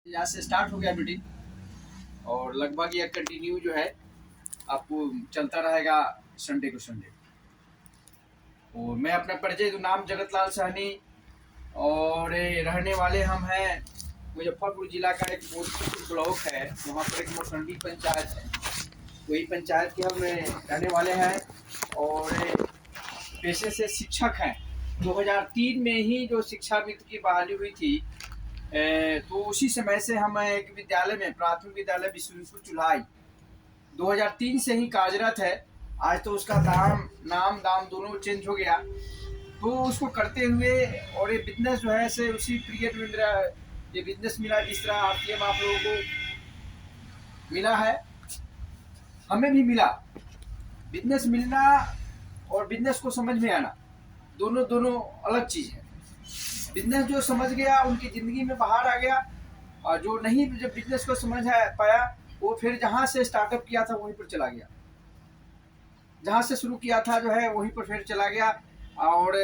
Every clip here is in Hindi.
यहाँ से स्टार्ट हो गया मीटिंग और लगभग ये कंटिन्यू जो है आपको चलता रहेगा संडे को संडे। और मैं अपना परिचय दूँ, नाम जगतलाल सहनी और रहने वाले हम हैं मुजफ्फरपुर जिला का एक मोतीपुर ब्लॉक है, वहाँ पर एक मौसंडी पंचायत है, वही पंचायत के हम रहने वाले हैं और पेशे से शिक्षक हैं। 2003 में ही जो शिक्षा मित्र की बहाली हुई थी तो उसी समय से हम एक विद्यालय में प्राथमिक विद्यालय बिशुनपुर चुल्हाई 2003 से ही कार्यरत है। आज तो उसका नाम दाम दोनों चेंज हो गया, तो उसको करते हुए और ये बिजनेस जो है से उसी पीरियड में मेरा ये बिजनेस मिला जिस तरह आरटीएम आप लोगों को मिला है, हमें भी मिला। बिजनेस मिलना और बिजनेस को समझ में आना दोनों अलग चीज़ है। बिजनेस जो समझ गया उनकी ज़िंदगी में बाहर आ गया, और जो नहीं जब बिजनेस को समझ पाया वो फिर जहाँ से स्टार्टअप किया था वहीं पर चला गया, जहाँ से शुरू किया था जो है वहीं पर फिर चला गया और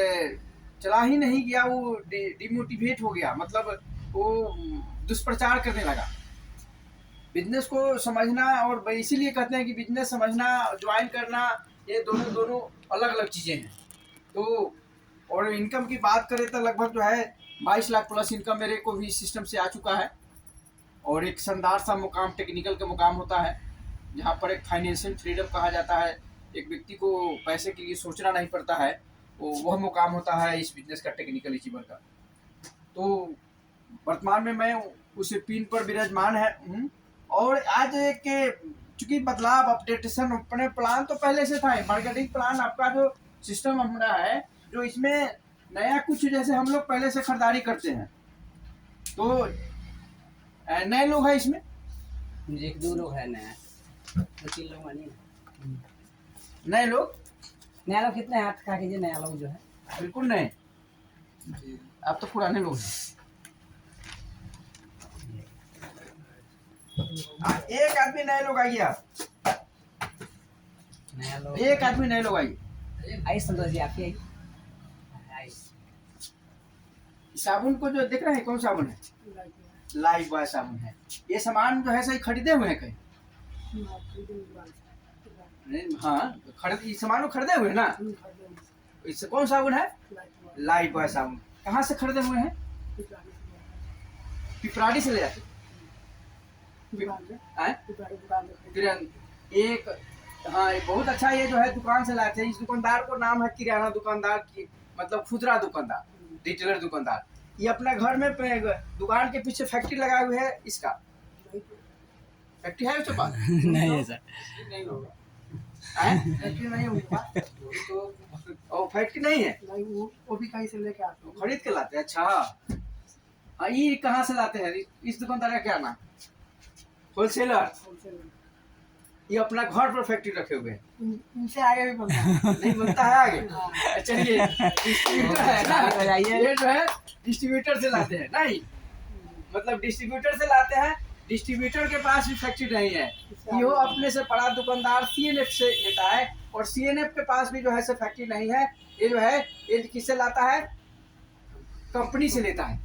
चला ही नहीं गया, वो डिमोटिवेट हो गया, मतलब वो दुष्प्रचार करने लगा। बिजनेस को समझना और इसीलिए कहते हैं कि बिजनेस समझना ज्वाइन करना ये दोनों अलग अलग चीज़ें हैं। तो और इनकम की बात करें तो लगभग जो है 22 लाख प्लस इनकम मेरे को भी सिस्टम से आ चुका है। और एक शानदार सा मुकाम टेक्निकल का मुकाम होता है जहाँ पर एक फाइनेंशियल फ्रीडम कहा जाता है, एक व्यक्ति को पैसे के लिए सोचना नहीं पड़ता है, वह मुकाम होता है इस बिजनेस का, टेक्निकल अचीवर का। तो वर्तमान में मैं उस पिन पर विराजमान हूँ। और आज एक चूँकि बदलाव अपडेटेशन अपने प्लान तो पहले से था, मार्केटिंग प्लान आपका जो सिस्टम हमारा है जो इसमें नया कुछ जैसे हम लोग पहले से खरीदारी करते हैं तो नए लोग हैं इसमें, मुझे 1-2 लोग है नया, 2-3 लोग मानिए नए लोग कितने हाथ खा कीजिए, नया लोग जो है बिल्कुल नए, आप तो पुराने लोग हैं। एक आदमी नए लोग आइए, आप नया लोग एक आदमी नए लोग आइए। आई संतोष जी आपकी आई साबुन को जो देख रहे हैं कौन साबुन है? लाइफ बॉय साबुन है। ये सामान जो है सही खरीदे हुए हैं कहीं? नहीं, हाँ खरीद सामान को खरीदे हुए ना। इससे कौन साबुन है? लाइफ बॉय साबुन। कहाँ से खरीदे हुए हैं? पिपराड़ी से ले जाते एक, हाँ बहुत अच्छा, ये जो है दुकान से लाते हैं। इस दुकानदार को नाम है किराना दुकानदार की, मतलब खुदरा दुकानदार, रिटेलर दुकानदार। ये अपना घर में दुकान के पीछे फैक्ट्री लगाए हुए है, इसका फैक्ट्री है उसके पास? नहीं है सर, नहीं होगा, फैक्ट्री नहीं होगा तो फैक्ट्री नहीं है, वो भी कहीं से लेके आते हैं, खरीद के लाते हैं। अच्छा हाँ, ये कहाँ से लाते हैं? इस दुकानदार का क्या नाम? होलसेलर। ये अपना घर पर फैक्ट्री रखे हुए हैं, इनसे आगे भी बनता है। नहीं बनता है आगे। चलिए डिस्ट्रीब्यूटर है ना, ये जो है डिस्ट्रीब्यूटर से लाते हैं, नहीं मतलब डिस्ट्रीब्यूटर से लाते हैं। डिस्ट्रीब्यूटर के पास भी फैक्ट्री नहीं है, ये अपने से बड़ा दुकानदार सीएनएफ से लेता है, और सीएनएफ के पास भी जो है फैक्ट्री नहीं है। ये जो है ये किससे लाता है? कंपनी से लेता है।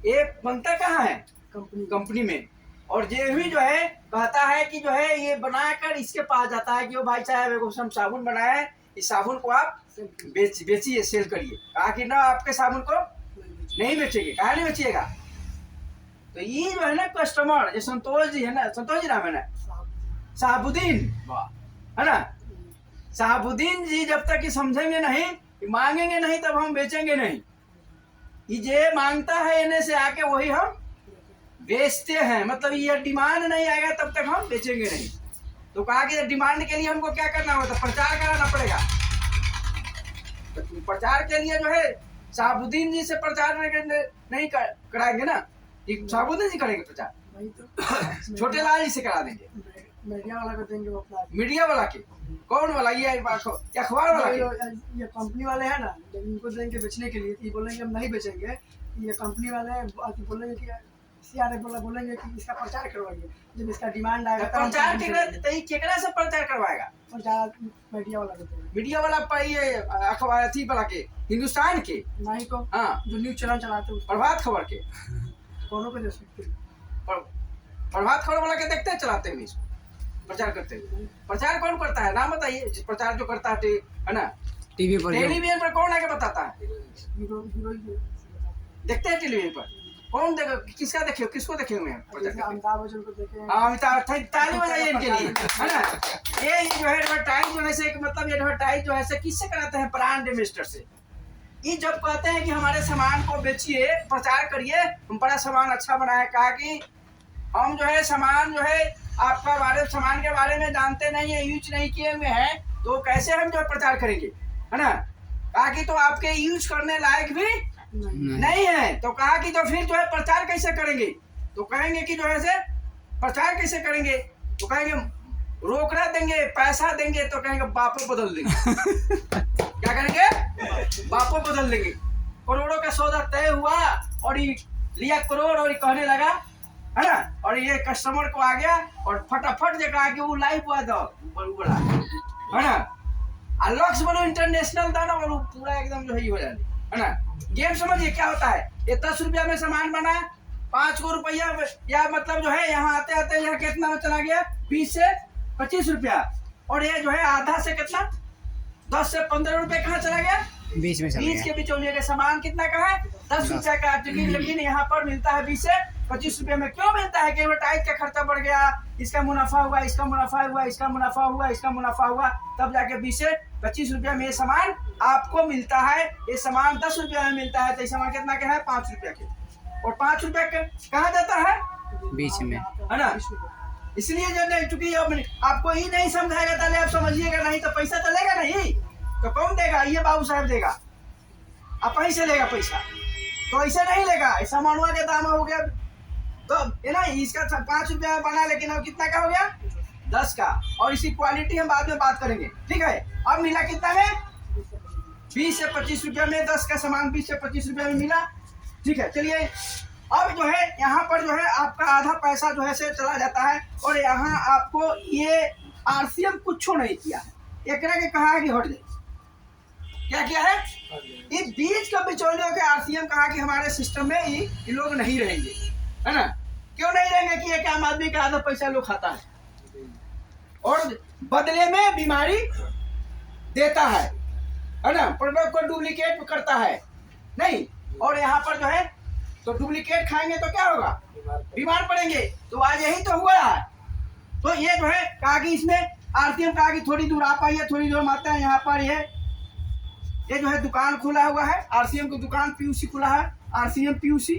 ये बनता कहाँ है? कंपनी में। और ये भी जो है कहता है कि जो है ये बनाकर इसके पास जाता है कि वो भाई साहब एगो हम साबुन बनाए हैं, इस साबुन को आप बेचिए, सेल करिए। कहा कि ना आपके साबुन को नहीं बेचेंगे। कहा नहीं बेचिएगा? तो ये जो है ना कस्टमर, जो संतोष जी है ना, संतोष जी नाम है ना, साहबुद्दीन है ना, साहबुद्दीन जी जब तक ये समझेंगे नहीं, मांगेंगे नहीं, तब हम बेचेंगे नहीं। ये मांगता है इन्हें से आके वही हम बेचते हैं, मतलब ये डिमांड नहीं आएगा तब तक हम बेचेंगे नहीं। तो कहा कि डिमांड के लिए हमको क्या करना होगा? प्रचार कराना पड़ेगा। तो प्रचार के लिए जो है साहबुद्दीन जी से प्रचार नहीं कराएंगे ना, साहबुद्दीन जी करेंगे प्रचार, वही तो छोटे लाल जी से करा देंगे। मीडिया वाला को देंगे वो अपना, मीडिया वाला के कौन वाला? ये अखबार वाला के? ये कंपनी वाले हैं ना, जब इनको देंगे बेचने के लिए, ये बोलेंगे हम नहीं बेचेंगे। ये कंपनी वाले बोलेंगे कि बोलेंगे कि इसका प्रचार करवाइए, जब इसका डिमांड आएगा प्रचार केकरा से प्रचार करवाएगा? प्रचार मीडिया वाला को देंगे। मीडिया वाला ये अखबार अथी वाला के, हिंदुस्तान के नहीं को, हाँ, जो न्यूज चैनल चलाते हैं प्रभात खबर के, दोनों को दे सकते हैं। प्रभात खबर वाला के देखते हैं चलाते हुए इसको प्रचार करते हुए? प्रचार कौन करता है, नाम बताइए। प्रचार जो करता है ना टीवी पर टेलीविजन पर, कौन आके बताता है? हीरो देखते हैं टेलीविजन पर कौन देगा, किसका देखे, किसको देखे हुए हैं प्रचार जैसे करते? अमिताभ बच्चन को देखे हैं। हाँ, अमिताभ, ताली बजाइए इनके लिए, है ना। ये जो है एडवर्टाइज जो है से, मतलब एडवर्टाइज जो है से किससे कराते हैं? ब्रांड इन्वेस्टर से। ये जब कहते हैं कि हमारे सामान को बेचिए, प्रचार करिए, हम बड़ा सामान अच्छा बनाए, कहा कि हम जो है सामान जो है आपका बारे सामान के बारे में जानते नहीं है, यूज नहीं किए हुए हैं, तो कैसे हम जो है प्रचार करेंगे, है ना। कहा कि तो आपके यूज करने लायक भी नहीं है, तो कहा कि तो फिर जो है प्रचार कैसे करेंगे? तो कहेंगे कि जो है से प्रचार कैसे करेंगे? तो कहेंगे रोकड़ा देंगे, पैसा देंगे, तो कहेंगे बापो बदल देंगे। क्या करेंगे? बापो बदल देंगे। करोड़ों का सौदा तय हुआ और ये लिया करोड़ और ये कहने लगा, है ना, और ये कस्टमर को आ गया और फटाफट जगह कि वो लाइव हुआ दो बड़ा, है ना, लक्ष्य बोलो इंटरनेशनल दाना बोलो, पूरा एकदम जो है हो जाए, है ना। गेम समझिए क्या होता है, ये 10 रुपया में सामान बना, 5 रुपया या मतलब जो है यहाँ आते आते यहाँ कितना में चला गया, 20 से 25 रुपया, और ये जो है आधा से कितना 10 से 15 रुपए कहाँ चला गया? बीच में चला 20 गया। के बिचौलिए का सामान कितना का है? 10 रुपया का टिकट, लेकिन यहाँ पर मिलता है 20 से 25 रुपये में। क्यों मिलता है? कि एडवर्टाइज का खर्चा बढ़ गया, इसका मुनाफा हुआ, इसका मुनाफा हुआ, इसका मुनाफा हुआ, इसका मुनाफा हुआ, तब जाके 20 से 25 रुपया में ये सामान आपको मिलता है। ये सामान 10 रुपया में मिलता है, तो ये सामान कितना का है? 5 रुपया के, और 5 रुपया के कहाँ जाता है? बीच में, है ना। इसलिए जो नहीं, चूंकि अब आपको ही नहीं समझाएगा ताले आप समझिएगा नहीं, तो पैसा चलेगा नहीं, तो कौन देगा? ये बाबू साहब देगा, आप वहीं से लेगा पैसा, तो ऐसे नहीं लेगा। ऐसा मानवा के दाम हो गया तो ये ना, इसका 5 रुपया बना, लेकिन अब कितना का हो गया? 10 का, और इसकी क्वालिटी हम बाद में बात करेंगे, ठीक है। अब मिला कितना में? 20 से 25 रुपया में 10 का सामान 20 से 25 रुपया में मिला, ठीक है। चलिए अब जो है यहाँ पर जो है आपका आधा पैसा जो है से चला जाता है, और यहाँ आपको ये आरसीएम कुछ नहीं किया है, एक के कहा है कि हट जाए। क्या किया है? ये बीच का बिचौलियों के आरसीएम कहा कि हमारे सिस्टम में ये लोग नहीं रहेंगे, है ना। क्यों नहीं रहेंगे? कि एक आम आदमी का आधा पैसा लोग खाता है और बदले में बीमारी देता है ना, प्रोडक्ट को डुप्लीकेट करता है नहीं, और यहाँ पर जो है तो डुप्लीकेट खाएंगे तो क्या होगा? बीमार पड़ेंगे। तो आज यही तो हुआ है। तो ये जो है कहा कि इसमें आरसीएम कहा कि थोड़ी दूर आप आइए, थोड़ी दूर आते हैं, यहाँ पर ये जो है दुकान खुला हुआ है, आरसीएम की दुकान पीयूसी खुला है, आरसीएम पीयूसी,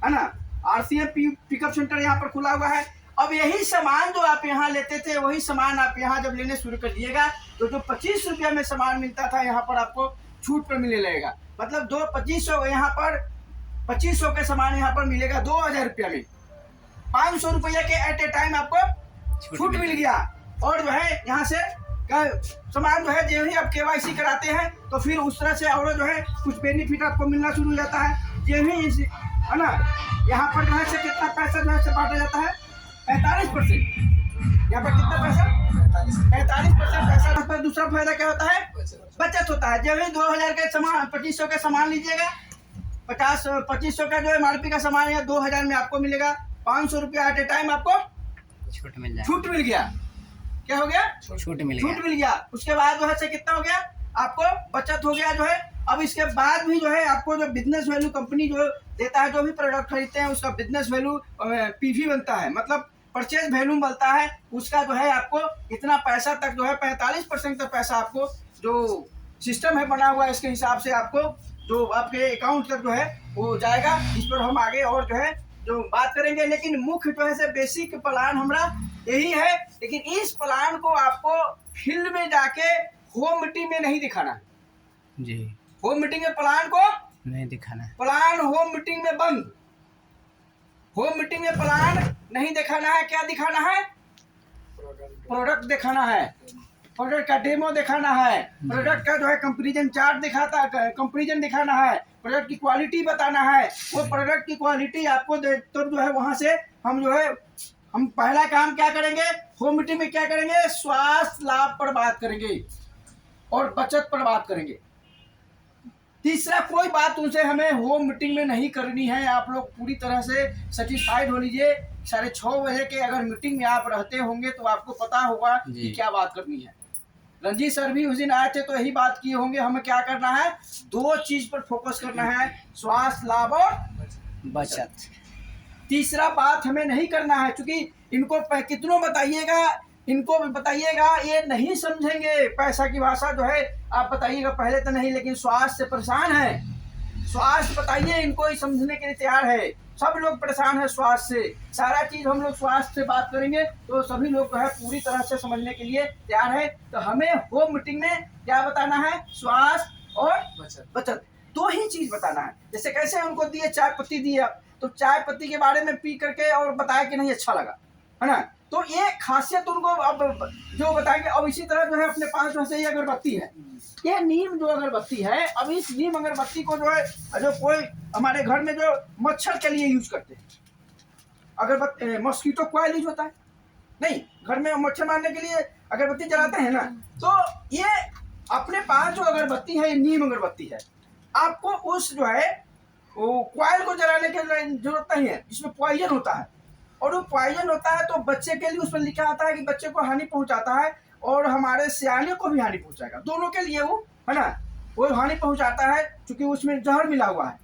है ना, आरसीएम पिकअप सेंटर यहाँ पर खुला हुआ है। अब यही सामान जो आप यहाँ लेते थे, वही सामान आप यहाँ जब लेने शुरू कर दिएगा, तो जो 25 रुपया में सामान मिलता था, यहाँ पर आपको छूट पर मिलने लगेगा। मतलब 2500 यहाँ पर 2500 के सामान यहाँ पर मिलेगा 2000 रुपया में, 500 रुपया के एट ए टाइम आपको छूट मिल गया। और जो है यहाँ से सामान जो है जो ही आप केवाईसी कराते हैं, तो फिर उस तरह से और जो है कुछ बेनिफिट आपको मिलना शुरू हो जाता है। जो ही है ना, यहाँ पर जो है से कितना पैसा जो है से बांटा जाता है? 45%। यहाँ पर कितना पैसा? 45% पैसा। पर दूसरा फायदा क्या होता है? बचत होता है। जब ही 2000 के सामान 2500 का सामान लीजिएगा, 2500 का जो है एमआरपी का सामान है 2000 में आपको मिलेगा 500 रुपया एट ए टाइम आपको छूट मिल जाए। छूट मिल गया। क्या हो गया? छूट मिल गया। उसके बाद जो है से कितना हो गया? आपको बचत हो गया जो है। अब इसके बाद भी जो है आपको जो बिजनेस वैल्यू कंपनी जो देता है, जो भी प्रोडक्ट खरीदते हैं उसका बिजनेस वैल्यू पीवी बनता है, मतलब परचेज वैल्यू बनता है। उसका जो है आपको इतना पैसा तक जो है 45% तक पैसा आपको जो सिस्टम है बना हुआ है, इसके हिसाब से आपको जो आपके अकाउंट तक जो है वो जाएगा। इस पर हम आगे और जो है जो बात करेंगे, लेकिन मुख्य जो है से बेसिक प्लान हमारा यही है। लेकिन इस प्लान को आपको फील्ड में जाके होम मीटिंग में नहीं दिखाना जी। होम मीटिंग में प्लान को नहीं दिखाना है। प्लान होम मीटिंग में बंद। होम मीटिंग में प्लान नहीं दिखाना है। क्या दिखाना है? प्रोडक्ट दिखाना है, प्रोडक्ट का डेमो दिखाना है, प्रोडक्ट का जो है कंपैरिजन चार्ट दिखाता है, कंपैरिजन दिखाना है, प्रोडक्ट की क्वालिटी बताना है। वो प्रोडक्ट की क्वालिटी आपको तो जो है वहां से हम जो है हम पहला काम क्या करेंगे होम मीटिंग में? क्या करेंगे? स्वास्थ्य लाभ पर बात करेंगे और बचत पर बात करेंगे। तीसरा, कोई बात उनसे हमें होम मीटिंग में नहीं करनी है। आप लोग पूरी तरह से सेटिस्फाइड हो लीजिए। 6:30 बजे के अगर मीटिंग में आप रहते होंगे तो आपको पता होगा कि क्या बात करनी है। रंजीत सर भी उस दिन आए थे तो यही बात किए होंगे। हमें क्या करना है, 2 चीज पर फोकस करना है, स्वास्थ्य लाभ और बचत। तीसरा बात हमें नहीं करना है, क्योंकि इनको कितनों बताइएगा, इनको भी बताइएगा, ये नहीं समझेंगे। पैसा की भाषा जो है आप बताइएगा पहले तो नहीं, लेकिन स्वास्थ्य से परेशान है। स्वास्थ्य बताइए, इनको ही समझने के लिए तैयार है। सब लोग परेशान है स्वास्थ्य से। सारा चीज हम लोग स्वास्थ्य से बात करेंगे तो सभी लोग जो है पूरी तरह से समझने के लिए तैयार है। तो हमें होम मीटिंग में क्या बताना है, स्वास्थ्य और बचत 2 ही चीज बताना है। जैसे कैसे उनको दिए, चाय पत्ती दिए, तो चाय पत्ती के बारे में पी करके और बताया कि नहीं अच्छा लगा, है ना। तो ये खासियत उनको अब जो बताएंगे। अब इसी तरह जो है अपने पास वैसे ही अगरबत्ती है, ये नीम जो अगरबत्ती है, अब इस नीम अगरबत्ती को जो है जो कोई हमारे घर में जो मच्छर के लिए यूज करते हैं, अगरबत्ती मॉस्किटो कॉइल यूज होता है नहीं, घर में मच्छर मारने के लिए अगरबत्ती जलाते हैं ना। तो ये अपने पास जो अगरबत्ती है, नीम अगरबत्ती है, आपको उस जो है वो कॉइल को जलाने की जरूरत नहीं है, जिसमें पॉइजन होता है। और वो पॉइजन होता है तो बच्चे के लिए उसमें लिखा आता है कि बच्चे को हानि पहुंचाता है और हमारे सियाने को भी हानि पहुंचाएगा, दोनों के लिए वो, है ना, वो हानि पहुंचाता है क्योंकि उसमें जहर मिला हुआ है।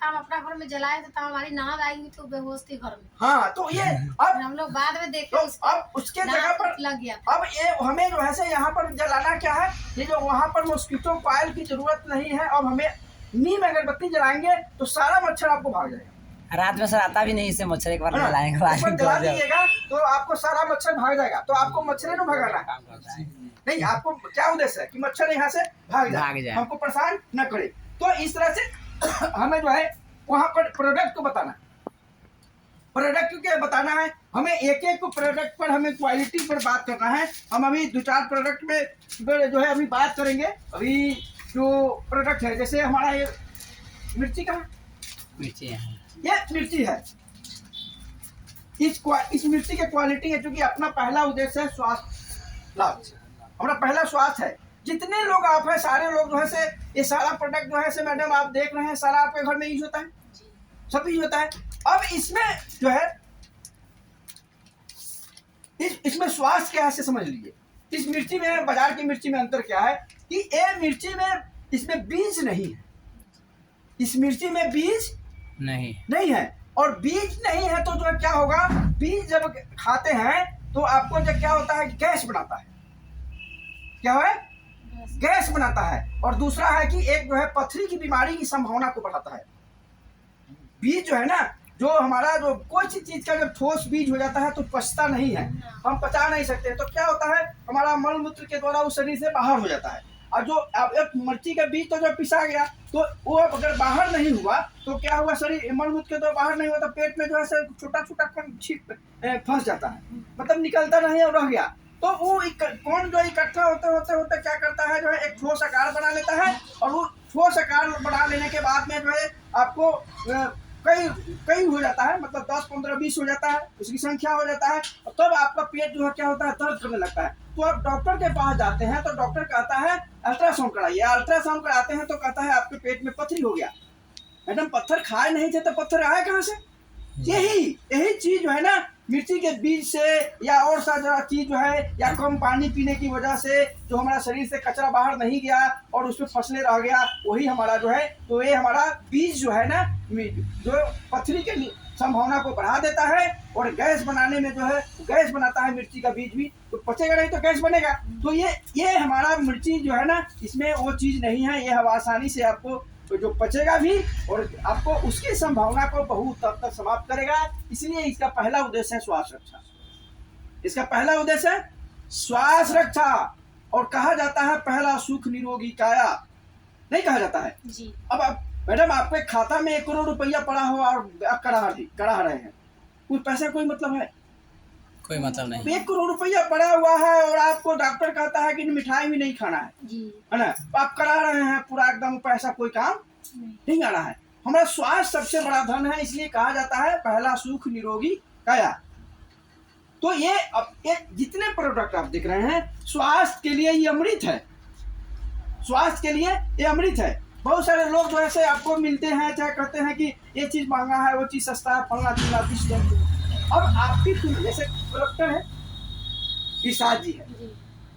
हम अपना घर में जलाए थे तो हमारी ननद आई हुई तो बेहोश थी घर में। हाँ, तो ये अब हम लोग बाद में देखे तो अब उसके जगह पर लग गया। अब ये हमें जो है से यहाँ पर जलाना क्या है, ये जो वहाँ पर मॉस्किटो कॉइल की जरूरत नहीं है। अब हमें नीम अगरबत्ती जलाएंगे तो सारा मच्छर आपको भाग जाएगा। रात में सर आता भी नहीं इससे मच्छर, एक बार हाँ, जलाएंगे जला दीजिएगा तो आपको सारा मच्छर भाग जाएगा। तो आपको मच्छर नहीं भगाना है, नहीं, आपको क्या उद्देश्य है कि मच्छर यहाँ से भाग जाए, हमको परेशान न करे। तो इस तरह से हमें जो है वहाँ पर प्रोडक्ट को बताना है, प्रोडक्ट क्या बताना है, हमें एक एक प्रोडक्ट पर हमें क्वालिटी पर बात करना है। हम अभी 2-4 प्रोडक्ट में जो है अभी बात करेंगे। अभी जो प्रोडक्ट है, जैसे हमारा ये मिर्ची का, मिर्ची है, ये मिर्ची है, इस मिर्ची की क्वालिटी है, क्योंकि अपना पहला उद्देश्य है स्वास्थ्य लाभ, हमारा पहला स्वास्थ्य है। जितने लोग आप हैं सारे लोग जो है से ये सारा प्रोडक्ट जो है से मैडम आप देख रहे हैं सारा आपके घर में यूज होता है, सब यूज होता है। अब इसमें जो है इसमें स्वास्थ्य क्या है से समझ लीजिए। इस मिर्ची में बाजार की मिर्ची में अंतर क्या है कि ये मिर्ची में इसमें बीज नहीं है, इस मिर्ची में बीज नहीं है। और बीज नहीं है तो जो है क्या होगा, बीज जब खाते हैं तो आपको जब क्या होता है, गैस बनाता है, क्या है, गैस बनाता है। और दूसरा है कि एक जो है पथरी की बीमारी की संभावना को बढ़ाता है। बीज जो है ना, जो हमारा जो कोई चीज का जब ठोस बीज हो जाता है तो पचता नहीं है, हम पचा नहीं सकते, तो क्या होता है हमारा मल मूत्र के द्वारा उस शरीर से बाहर हो जाता है। और जो एक मिर्ची का बीज तो जब पिसा गया तो वो अगर बाहर नहीं हुआ तो क्या हुआ, शरीर मल मूत्र के द्वारा बाहर नहीं हुआ तो पेट में जो है छोटा छोटा फंस जाता है, मतलब निकलता नहीं और रह गया। तो वो कौन जो इकट्ठा होते होते क्या करता है, जो है एक ठोस आकार बना लेता है। और वो ठोस आकार बना लेने के बाद में जो है आपको कई हो जाता है, मतलब 10, 15, 20 हो जाता है, उसकी संख्या हो जाता है। और तब आपका पेट जो है क्या होता है, दर्द करने लगता है। तो आप डॉक्टर के पास जाते हैं तो डॉक्टर कहता है अल्ट्रासाउंड कराइए। अल्ट्रासाउंड कराते हैं तो कहता है आपके पेट में पथरी हो गया। मैडम पत्थर खाए नहीं थे तो पत्थर आए कहाँ से? यही चीज जो है ना, मिर्ची के बीज से या और सा चीज जो है, या कम पानी पीने की वजह से जो हमारा शरीर से कचरा बाहर नहीं गया और उसमें फसले रह गया, वही हमारा जो है, तो ये हमारा बीज जो है ना, जो पथरी के संभावना को बढ़ा देता है और गैस बनाने में जो है, गैस बनाता है मिर्ची का बीज भी, तो पचेगा नहीं तो गैस बनेगा। तो ये हमारा मिर्ची जो है ना, इसमें वो चीज नहीं है, ये आसानी से आपको तो जो पचेगा भी और आपको उसकी संभावना को बहुत हद तक समाप्त करेगा। इसलिए इसका पहला उद्देश्य है स्वास्थ्य रक्षा, इसका पहला उद्देश्य है स्वास्थ्य रक्षा। और कहा जाता है पहला सुख निरोगी काया, नहीं कहा जाता है जी। अब मैडम आपके खाता में 1 करोड़ रुपया पड़ा हो और आप करा रहे हैं, कुछ पैसा कोई मतलब है? कोई मतलब नहीं। 1 करोड़ रुपया पड़ा हुआ है और आपको डॉक्टर कहता है कि मिठाई भी नहीं खाना है जी, है ना, आप करा रहे हैं पूरा एकदम, पैसा कोई काम नहीं आ रहा है। हमारा स्वास्थ्य सबसे बड़ा धन है, इसलिए कहा जाता है पहला सुख निरोगी काया। तो ये जितने प्रोडक्ट आप देख रहे हैं स्वास्थ्य के लिए ये अमृत है, स्वास्थ्य के लिए ये अमृत है। बहुत सारे लोग जो ऐसे आपको मिलते हैं, चाहे कहते हैं कि ये चीज़ महंगा है, वो चीज़ सस्ता है, फलना चीना किस। अब आपकी जैसे कलेक्टर है, इरशाद जी है, जी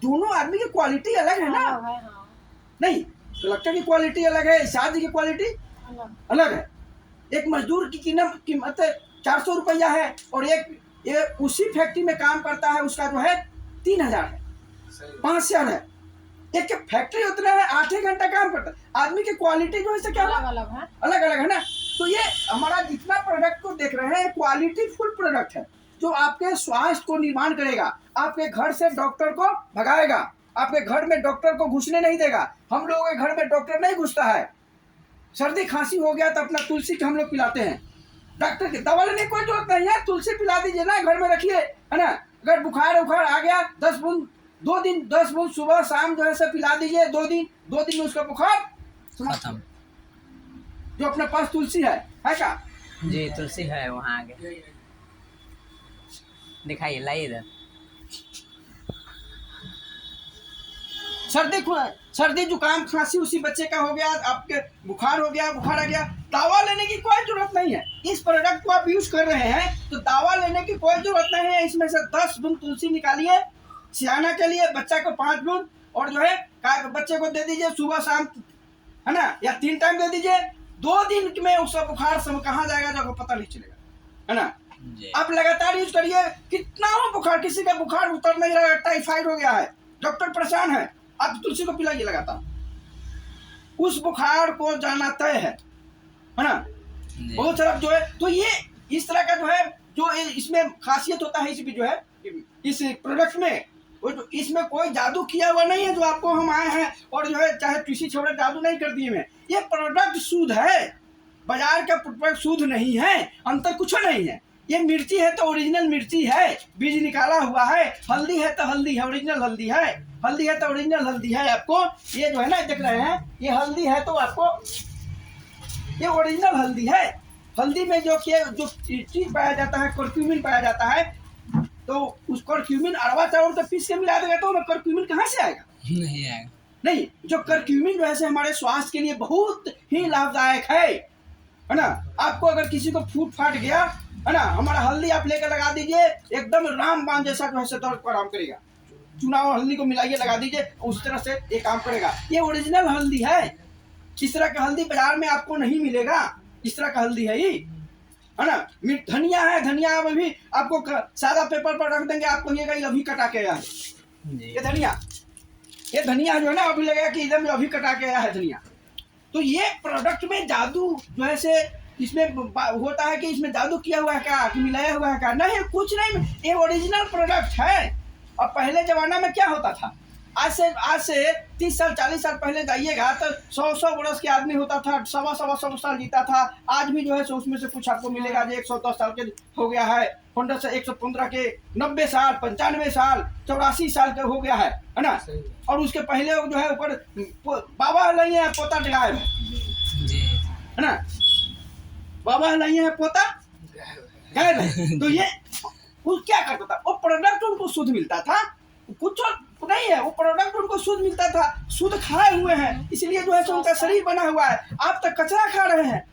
दोनों आदमी की क्वालिटी अलग है ना। हाँ है हाँ नहीं, कलेक्टर की क्वालिटी अलग है, इरशाद जी की क्वालिटी अलग अलग है। एक मजदूर की कीमत 400 रुपया है, और एक ये उसी फैक्ट्री में काम करता है, उसका जो है 3000 है, 5000 है। एक के फैक्ट्री उतना है, 8 घंटा काम करता है। आदमी की क्वालिटी जो है क्या अलग अलग है। अलग अलग है ना। तो ये हमारा जितना प्रोडक्ट को देख रहे हैं, क्वालिटी फुल प्रोडक्ट है, जो आपके स्वास्थ्य को निर्माण करेगा, आपके घर से डॉक्टर को भगाएगा, आपके घर में डॉक्टर को घुसने नहीं देगा। हम लोगों के घर में डॉक्टर नहीं घुसता है। सर्दी खांसी हो गया तो अपना तुलसी के हम लोग पिलाते हैं, डॉक्टर की दवा लेने की कोई जरूरत नहीं है। तुलसी पिला दीजिए ना, घर में रखिए, है ना। अगर बुखार उखार आ गया 10 बूंद 2 दिन 10 बूंद सुबह शाम जो है से पिला दीजिए, 2 दिन में उसका बुखार खत्म। जो अपने पास तुलसी है क्या? जी तुलसी है वहाँ आगे, दिखाइए, लाइए इधर। सर्दी जुकाम खांसी उसी बच्चे का हो गया, आपके बुखार हो गया, बुखार आ गया, दवा लेने की कोई जरूरत नहीं है। इस प्रोडक्ट को आप यूज कर रहे हैं तो दवा लेने की कोई जरूरत नहीं है। इसमें से 10 बूंद तुलसी निकालिए, सियाना के लिए बच्चा को 5 बूंद, और जो है बच्चे को दे दीजिए सुबह शाम, है ना, या 3 टाइम दे दीजिए। 2 दिन में उसका बुखार कहाँ जाएगा जब पता नहीं चलेगा, है ना। आप लगातार यूज करिए। कितना हो बुखार, किसी का बुखार उतर नहीं रहा है, टाइफाइड हो गया है, डॉक्टर परेशान है, आप तुलसी को पिलाइए लगातार, उस बुखार को जाना तय है ना। बहुत सारा जो है, तो ये इस तरह का जो है, जो इसमें खासियत होता है, इसमें जो है इस प्रोडक्ट में, वो जो इसमें कोई जादू किया हुआ नहीं है जो आपको हम आए हैं और जो है चाहे किसी छोड़े जादू नहीं कर दिए में। ये प्रोडक्ट शुद्ध है, बाजार का प्रोडक्ट शुद्ध नहीं है, अंतर कुछ नहीं है। ये मिर्ची है तो ओरिजिनल मिर्ची है, बीज निकाला हुआ है। हल्दी है तो हल्दी है, ओरिजिनल हल्दी है। हल्दी है तो ओरिजिनल हल्दी है। आपको ये जो है ना, देख रहे हैं, ये हल्दी है तो आपको ये ओरिजिनल हल्दी है। हल्दी में जो चीज पाया जाता है, करक्यूमिन पाया जाता है, तो उस करक्यूमिन अरवा चावल का पीस के मिला देगा तो करक्यूमिन कहाँ से आएगा? नहीं आएगा। नहीं, जो करक्यूमिन जो है हमारे स्वास्थ्य के लिए बहुत ही लाभदायक है ना। आपको अगर किसी को फूट फाट गया, है ना, हमारा हल्दी आप लेकर लगा दीजिए, एकदम रामबाण जैसा जो है दर्द को आराम करेगा। चुनाव हल्दी को मिलाइए, लगा दीजिए, उस तरह से ये काम करेगा। ये ओरिजिनल हल्दी है। इस तरह का हल्दी बाजार में आपको नहीं मिलेगा, इस तरह का हल्दी है ये, है ना। धनिया है, धनिया अभी आपको सादा पेपर पर रख देंगे, आपको ये अभी कटा के आया है। ये धनिया जो है ना, अभी लगेगा कि एकदम अभी कटा के आया है धनिया। तो ये प्रोडक्ट में जादू जो है से इसमें होता है कि इसमें जादू किया हुआ है क्या, कि मिलाया हुआ है क्या? नहीं, कुछ नहीं, ये ओरिजिनल प्रोडक्ट है। और पहले जमाना में क्या होता था, आज से 30 साल 40 साल पहले जाइएगा तो 100 बरस के आदमी होता था, 100 साल जीता था। आज भी जो है सो उसमें से कुछ आपको मिलेगा जो 110 साल के हो गया है, 15 से 115 के 90 साल 95 साल 84 साल के हो गया है ना। और उसके पहले जो है ऊपर बाबा नहीं है, पोता गायब है ना, बाबा नहीं है, पोता गायब है। तो ये वो क्या करता था, वो प्रोडक्ट उनको शुद्ध मिलता था, कुछ नहीं है, वो प्रोडक्ट उनको शुद्ध मिलता था, शुद्ध खाए हुए हैं, इसलिए जो है सो उनका शरीर बना हुआ है। आप तो कचरा खा रहे हैं।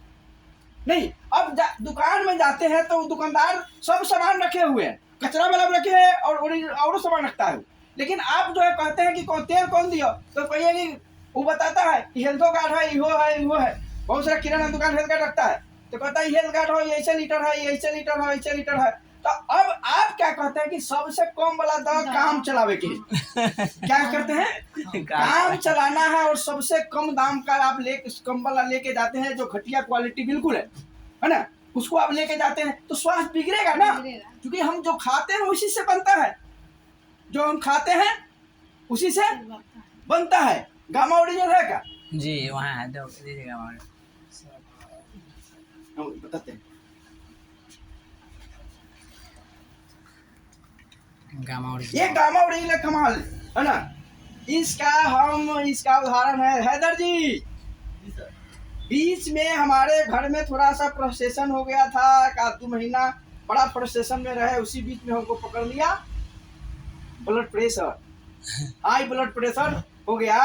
नहीं, अब दुकान में जाते हैं तो दुकानदार सब सामान रखे हुए हैं, कचरा वाला रखे हैं और सामान रखता है। लेकिन आप जो है कहते हैं कि तेल कौन दियो, तो कहिए कि वो बताता है कि हेल्थो कार्ड है, वो है। बहुत सारा किराना दुकान हेल्थ कार्ड रखता है, तो कहता है हेल्थ कार्ड हो, ये ऐसे लीटर है, ये ऐसे लीटर है, ऐसे लीटर है। तो अब आप क्या कहते हैं कि सबसे कम वाला दवा काम चलावे के क्या करते हैं, काम चलाना है, और सबसे कम दाम का आप कम वाला लेके जाते हैं, जो घटिया क्वालिटी बिल्कुल है ना, उसको आप लेके जाते हैं तो स्वास्थ्य बिगड़ेगा ना। क्योंकि हम जो खाते हैं उसी से बनता है, जो हम खाते हैं उसी से बनता है। गामा ओरिजिनल है क्या? जी वहाँ है, दो दीजिएगा, बताते हैं। ये गामा ओरिजिनल कमाल है ना। इसका उदाहरण है हैदर जी। बीच में हमारे घर में थोड़ा सा फ्रस्ट्रेशन हो गया था, 1-2 महीना बड़ा फ्रस्ट्रेशन में रहे, उसी बीच में हमको पकड़ लिया blood pressure, high blood pressure हो गया।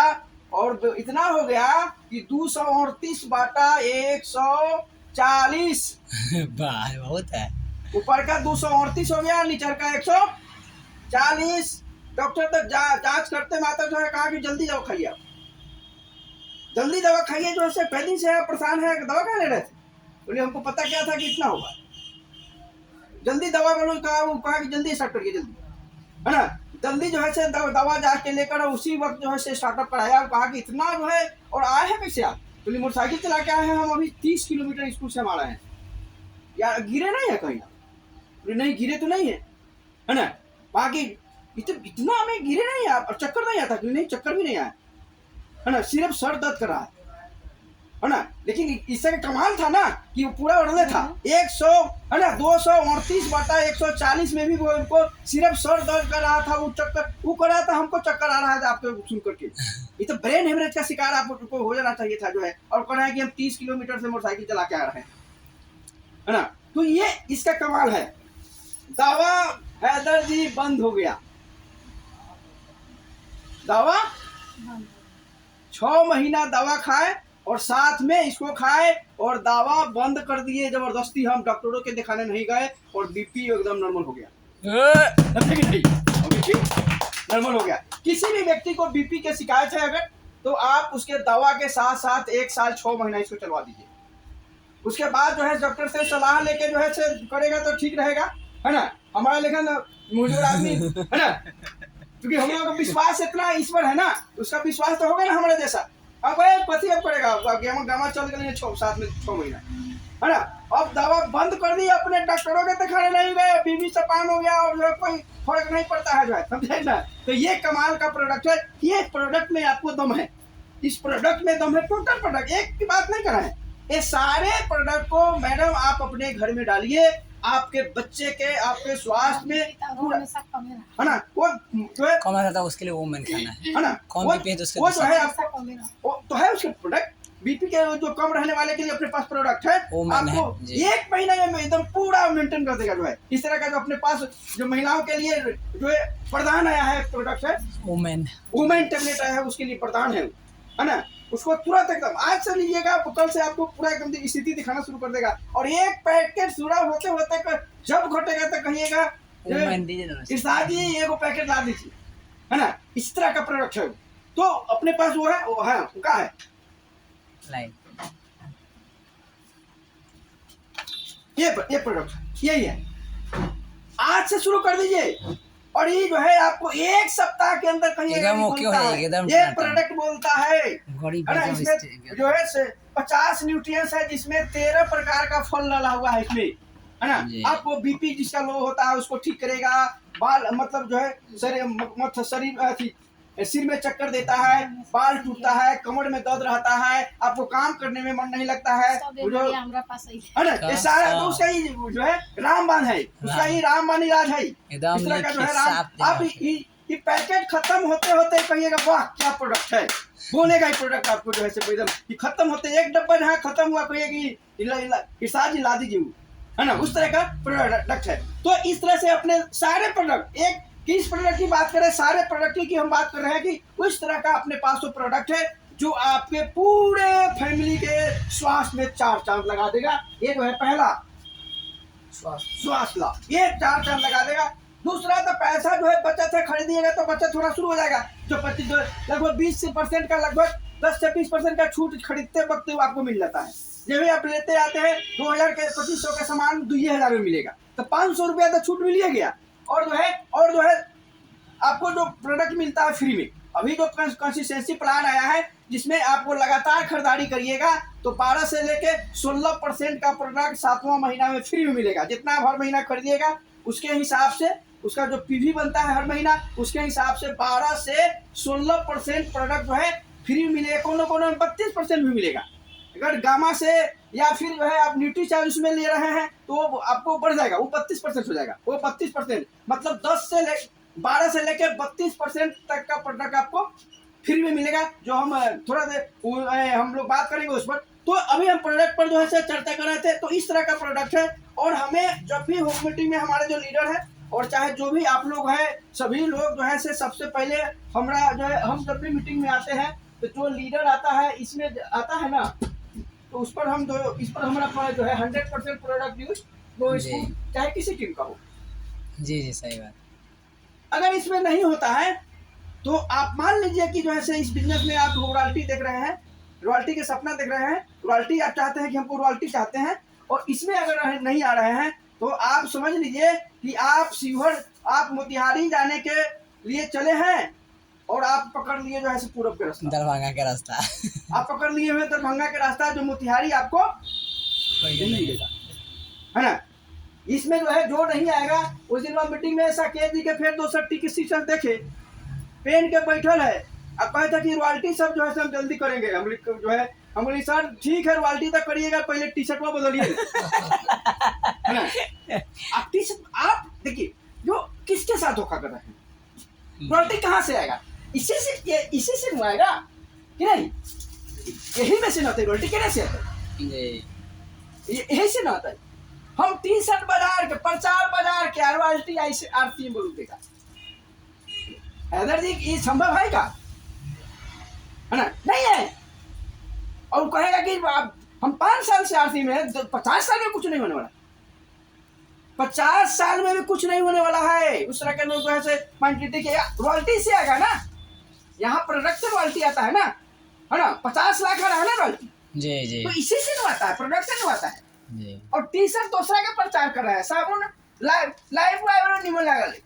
और इतना हो गया कि 238 बाटा 140, वाह बहुत है। ऊपर का 238 हो गया, नीचे का 140। डॉक्टर तक जांच करते माता जो है कहा कि जल्दी दवा खाइए, आप जल्दी दवा खाइए, जो है कई दिन से परेशान है, दवा क्या ले रहे थे? बोले हमको पता क्या था कि इतना होगा, जल्दी दवा बोलो, कहा कि जल्दी स्टार्ट करिए, जल्दी, है ना। जल्दी जो है से दवा जाके लेकर उसी वक्त जो है से स्टार्टअप कराया, कहा कि इतना जो है। और आए हैं कैसे आप? बोले मोटरसाइकिल चला के आए हैं, हम अभी 30 किलोमीटर स्कूल से हम आ रहे हैं। यार गिरे नहीं है कहीं? बोले नहीं गिरे तो नहीं है ना। बाकी इतना हमें गिरे नहीं है, और चक्कर नहीं आता? नहीं चक्कर भी नहीं आया, है ना, सिर्फ सर दर्द कर रहा है ना। लेकिन इससे कमाल था ना कि वो पूरा उड़ले था 100, है ना, 238 बटा 140 में भी वो उनको सिर्फ सर दर्द कर रहा था, वो चक्कर वो कर रहा था, हमको चक्कर आ रहा था आपको सुन करके। ये तो ब्रेन हेमरेज का शिकार आपको हो जाना चाहिए था जो है, और कह रहे हैं कि हम 30 किलोमीटर से मोटरसाइकिल चला के आ रहे हैं, है ना। तो ये इसका कमाल है। दवा हैदर जी बंद हो गया, दवा 6 महीना दवा खाए और साथ में इसको खाए, और दवा बंद कर दिए जबरदस्ती। हम डॉक्टरों के दिखाने नहीं गए, और बीपी एकदम नॉर्मल हो गया, नहीं बीपी नॉर्मल हो गया। किसी भी व्यक्ति को बीपी के शिकायत है अगर, तो आप उसके दवा के साथ साथ 1 साल 6 महीना इसको चलवा दीजिए। उसके बाद जो है डॉक्टर से सलाह लेके जो है करेगा तो ठीक रहेगा, है ना। हमारा लेकिन मुझे आदमी, है ना, क्योंकि हम लोगों का विश्वास इतना ईश्वर है ना, उसका विश्वास तो होगा ना हमारे जैसा। अब पति अब करेगा, गामा चल गए 6 महीना, है ना। अब दवा बंद कर दी, अपने डॉक्टरों के दिखाने नहीं गए, बीवी से पान हो गया, और जो कोई फर्क नहीं पड़ता है जो है, समझे ना। तो ये कमाल का प्रोडक्ट है, ये प्रोडक्ट में आपको दम है, इस प्रोडक्ट में दम है। टोटल प्रोडक्ट एक की बात नहीं कर रहे हैं, ये सारे प्रोडक्ट को मैडम आप अपने घर में डालिए, आपके बच्चे के, आपके स्वास्थ्य में पूरा, है ना। वो जो है कम रहता है उसके लिए वो मैंने खाना है ना, कौन वो बीपी है तो उसके जो है आपको तो है उसके प्रोडक्ट। बीपी के जो कम रहने वाले के लिए अपने पास प्रोडक्ट है, आपको 1 महीने में एकदम पूरा मेंटेन कर देगा जो है। इस तरह का जो अपने पास जो महिलाओं के लिए जो है प्रदान आया है प्रोडक्ट है, वुमेन टेबलेट आया है, उसके लिए प्रदान है ना। उसको तुरंत एकदम आज से लीजिएगा, कल से आपको पूरा एकदम स्थिति दिखाना शुरू कर देगा। और एक पैकेट पूरा होते होते जब घटेगा तो कहिएगा इरशाद जी एगो पैकेट ला दीजिए, है ना। इस तरह का प्रोडक्ट है, तो अपने पास वो है, उनका है ये प्रोडक्ट यही है। आज से शुरू कर दीजिए, और ये जो है आपको 1 सप्ताह के अंदर कहिएगा ये प्रोडक्ट बोलता है ना। इसमें जो है 50 न्यूट्रिएंट्स है, जिसमें 13 प्रकार का फल डाला हुआ है इसमें, है ना। आपको बीपी जिसका लो होता है उसको ठीक करेगा, बाल मतलब जो है शरीर सिर में चक्कर देता है, बाल टूटता है, कमर में दर्द रहता है, आपको काम करने में मन नहीं लगता है, है ना। ये सारा तो उसका ही जो है रामबाण है, उसका ही रामबाण इलाज है। इस तरह का जो है आप ये पैकेट खत्म होते होते कहिएगा वाह क्या प्रोडक्ट है, बोलेगा ये प्रोडक्ट आपको जो है एकदम खत्म होते, एक डब्बा जहाँ खत्म हुआ कहिएगा इरशाद जी ला दीजिए, है ना। उस तरह का प्रोडक्ट है। तो इस तरह से अपने सारे प्रोडक्ट, एक किस प्रोडक्ट की बात करें, सारे प्रोडक्ट की हम बात कर रहे हैं कि उस तरह का अपने पास तो प्रोडक्ट है जो आपके पूरे फैमिली के स्वास्थ्य में 4 चांद लगा देगा। ये जो है पहला स्वास्थ्य लाभ, ये 4 चांद लगा देगा। दूसरा तो पैसा जो है बचत है, खरीदिएगा तो बचत थोड़ा शुरू हो जाएगा। जो लगभग 20% का, लगभग 10 से 20% का छूट खरीदते वक्त आपको मिल जाता है। जब भी आप लेते आते हैं 2000 के 2500 का सामान 2000 में मिलेगा, तो 500 रुपया तो छूट मिल गया। और जो है आपको जो प्रोडक्ट मिलता है फ्री में, अभी जो कंसिस्टेंसी प्लान आया है जिसमें आपको लगातार खरीदारी करिएगा तो 12 से लेके 16% का प्रोडक्ट 7वां महीना में फ्री में मिलेगा। जितना हर महीना खरीदिएगा उसके हिसाब से उसका जो पीवी बनता है हर महीना, उसके हिसाब से 12 से 16% प्रोडक्ट जो है फ्री में मिलेगा। कोनो में 32% भी मिलेगा। अगर गामा से या फिर जो है आप न्यूट्री चार्ज उसमें ले रहे हैं तो आपको बढ़ जाएगा, वो 32% हो जाएगा। वो 32% मतलब 12 से लेकर 32% तक का प्रोडक्ट आपको फ्री में मिलेगा। जो हम थोड़ा देर हम लोग बात करेंगे उस पर। तो अभी हम प्रोडक्ट पर जो है चर्चा कर रहे थे। तो इस तरह का प्रोडक्ट है, और हमें जब भी होम मीटिंग में हमारे जो लीडर है और चाहे जो भी आप लोग हैं, सभी लोग जो है सबसे पहले हमारा जो है हम जब भी मीटिंग में आते हैं तो जो लीडर आता है इसमें आता है ना, तो उस पर हम इस पर हमारा जो है 100% प्रोडक्ट यूज वो जी। स्कूल चाहे किसी टीम का हो। जी जी सही बात। अगर इसमें नहीं होता है तो आप मान लीजिए कि जो है से इस बिजनेस में आप रॉयल्टी देख रहे हैं, रॉयल्टी के सपना देख रहे हैं, रॉयल्टी आप चाहते हैं कि हमको रॉयल्टी चाहते हैं, और इसमें अगर नहीं आ रहे हैं तो आप समझ लीजिए कि आप शिवहर आप मोतिहारी जाने के लिए चले हैं और आप पकड़ लिए जो है से पूरब के रास्ता, दरभंगा का रास्ता। आप पकड़ लिए हुए दरभंगा के रास्ता, जो मोतिहारी आपको कोई नहीं नहीं। मिलेगा, है ना। इसमें जो है जो नहीं आएगा, उस दिन वहाँ मीटिंग में ऐसा कह दी कि फिर दोसर टिकट सिस्टम देखे पेन के बैठल है, अब कहे था कि रॉयल्टी सब जो है हम जल्दी करेंगे, हम जो है हम बोली सर ठीक है रॉयल्टी तक करिएगा, पहले टी शर्ट बदलिए, है ना। आप टी शर्ट आप देखिए जो किसके साथ धोखा कर रहे हैं, रॉयल्टी कहाँ से आएगा, इसी से आएगा कि नहीं, यही में से ना होता रॉयल्टी कैसे आता है, जी यही से ना आता है। हम टी शर्ट बाजार के प्रचार बाजार के रॉयल्टी ऐसे आरती बोलू देगा, हैदर जी ये संभव है का, है ना, नहीं है। और कहेगा कि आप हम 5 साल से आरती में 50 साल में कुछ नहीं होने वाला, 50 साल में भी कुछ नहीं होने वाला है। उस तरह के लोग जो है क्वांटिटी के रॉयल्टी से आएगा ना, यहाँ प्रोडक्ट से रॉयल्टी आता है ना, 50 लाख का है ना रॉयल्टी, जी जी तो इसी से नवाता है, प्रोडक्ट से नवाता है। जी। और टी शर्ट दूसरा के प्रचार कर रहा है, साबुन लाइव वाइव निमन लगा ले,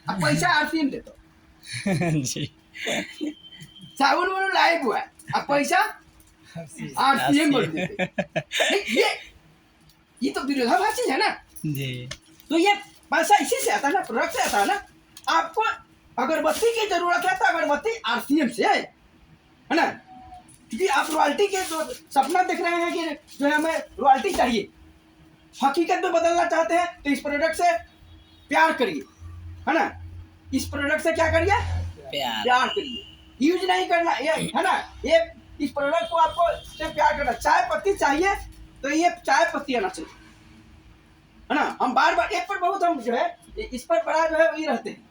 अब पैसा आरती में दे दो, जी साबुन वाला लाइव हुआ है, अब पैसा आरसीएम बोल देते। ये तो विरोधाभासी है ना। जी तो ये पैसा इसी से आता है ना, प्रोडक्ट से आता है ना। आपको अगरबत्ती की जरूरत है तो अगरबत्ती आरसीएम से है ना, क्योंकि आप रॉयल्टी के जो सपना देख रहे हैं कि जो है हमें रॉयल्टी चाहिए, हकीकत में बदलना चाहते हैं तो इस प्रोडक्ट से प्यार करिए, है ना, इस प्रोडक्ट से क्या करिए, प्यार करिए, यूज नहीं करना, ये है ना, ये इस प्रोडक्ट को आपको से प्यार करना। चाय पत्ती चाहिए तो ये चाय पत्ती आना चाहिए, है ना। हम बार बार एक पर बहुत हम जो है इस पर बड़ा जो है वही रहते हैं,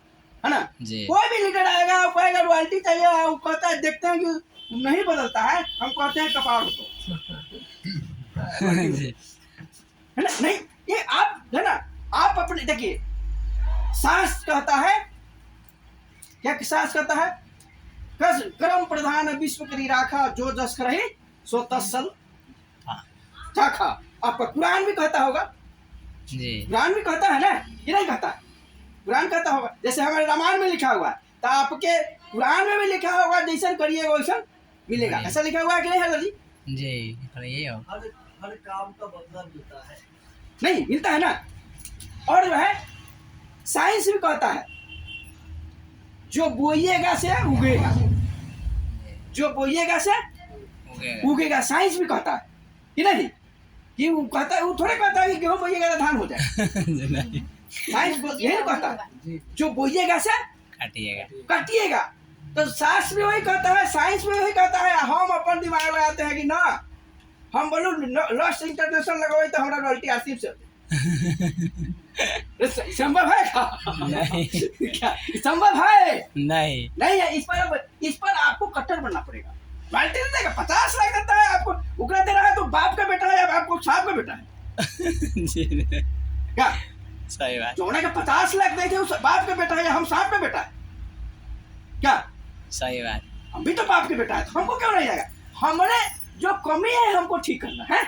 है ना। कोई भी लीडर आएगा वो कहेगा रॉयल्टी चाहिए, वो कहता है देखते हैं कि नहीं बदलता है, हम कहते हैं कपाड़ को, है ना। नहीं ये आप है ना, आप अपने देखिए शास्त्र कहता है क्या, शास्त्र कहता है कस कर्म प्रधान विश्व करी राखा, जो जस करहि सो तत्सल चाखा। आपका कुरान भी कहता होगा, कुरान भी कहता है ना, ये नहीं कहता, कुरान कहता होगा, जैसे हमारे रामायण में लिखा हुआ है तो आपके कुरान में भी लिखा होगा जैसा करिएगा वैसा मिलेगा, ऐसा लिखा हुआ है कि नहीं हर जी? जी पर ये हो हर काम का बदला मिलता है, नहीं मिलता है ना। और जो है साइंस भी कहता है जो बोइएगा से उगेगा, जो बोइएगा से उगेगा, साइंस भी कहता है कि नहीं, कि वो कहता है, वो थोड़े कहता है कि गेहूं बोइएगा तो धान हो जाए, साइंस यही कहता है जो बोइएगा से काटिएगा। तो शास्त्र भी वही कहता है, साइंस भी वही कहता है, हम अपन दिमाग लगाते हैं कि ना हम बोलो लॉस्ट इंटरनेशनल लगवाई तो हमारा रॉयल्टी आरसीएम से संभव है क्या? संभव है नहीं है। इस पर आपको कट्टर बनना पड़ेगा। रॉयल्टी नहीं देगा, 50 लाख देता है आपको, उकरा दे रहा है तो बाप का बेटा है, आपको साहब का बेटा है क्या? सही बात, जोड़े का 50 लाख देखे उस बाप का बेटा है, हम साहब का बेटा है क्या? सही बात, हम भी तो बाप के बेटा है, तो हमको क्यों नहीं आएगा? हमने जो कमी है हमको ठीक करना है,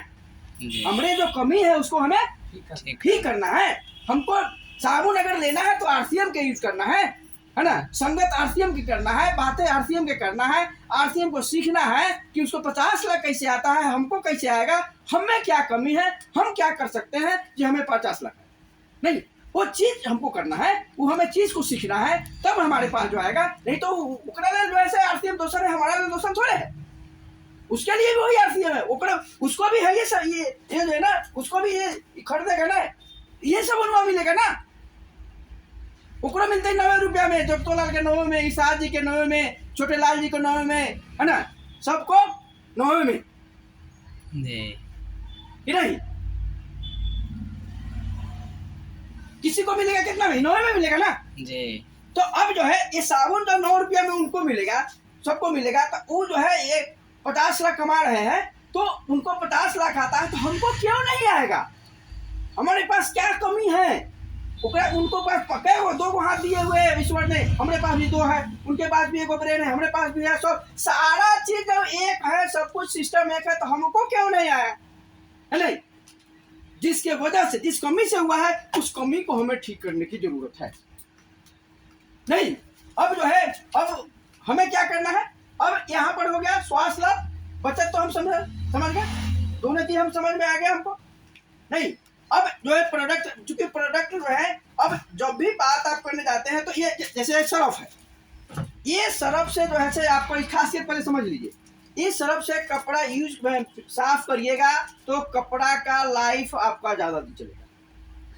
हमने जो कमी है उसको हमें ठीक करना है। हमको साबुन अगर लेना है तो आरसीएम के यूज करना है ना, संगत आरसीएम की करना है, बातें आरसीएम के करना है, आरसीएम को सीखना है कि उसको 50 लाख कैसे आता है, हमको कैसे आएगा, हमें क्या कमी है, हम क्या कर सकते हैं कि हमें 50 लाख नहीं, वो चीज हमको करना है, वो हमें चीज को सीखना है, तब हमारे पास जो आएगा। नहीं तो जो है आरसीएम दोसर है, हमारा लिए दोसर थोड़े है, उसके लिए भी वही आरसीएम है, उसको भी है ये जो है ना, उसको भी ये खरीदेगा ना, ये सब उनका मिलेगा ना, ओकरा मिलते 90 रुपया में, जगतोलाल के 90 में, ईसाद जी के 90 में, छोटे लाल जी के 90 में, है ना, सबको 90 में नहीं, किसी को मिलेगा कितना में, 90 में मिलेगा ना जी। तो अब जो है ये साबुन जो 9 रुपया में उनको मिलेगा, सबको मिलेगा, तो वो जो है ये 50 लाख कमा रहे हैं, तो उनको 50 लाख आता है, तो हमको क्यों नहीं आएगा? हमारे पास क्या कमी है? उनको पास पके वो 2 हाथ दिए हुए हैं ईश्वर ने, हमारे पास भी 2 है, उनके पास भी 1 ब्रेन है, हमारे पास भी है, सब सारा चीज जब एक है, सब कुछ सिस्टम एक है, तो हमको क्यों नहीं आया है? नहीं, जिसके वजह से, जिस कमी से हुआ है, उस कमी को हमें ठीक करने की जरूरत है। नहीं, अब जो है, अब हमें क्या करना है? अब यहाँ पर हो गया स्वास्थ्य लाभ, बचत तो हम समझ गए, दोनों चीज हम समझ में आ गया हमको। नहीं, अब जो है प्रोडक्ट, चूंकि प्रोडक्ट जो है, अब जब भी बात आप करने जाते हैं, तो ये जैसे सरफ है, ये सरफ से जो है से आपको एक खासियत पहले समझ लीजिए। इस सरफ से कपड़ा यूज साफ करिएगा तो कपड़ा का लाइफ आपका ज्यादा दिन चलेगा,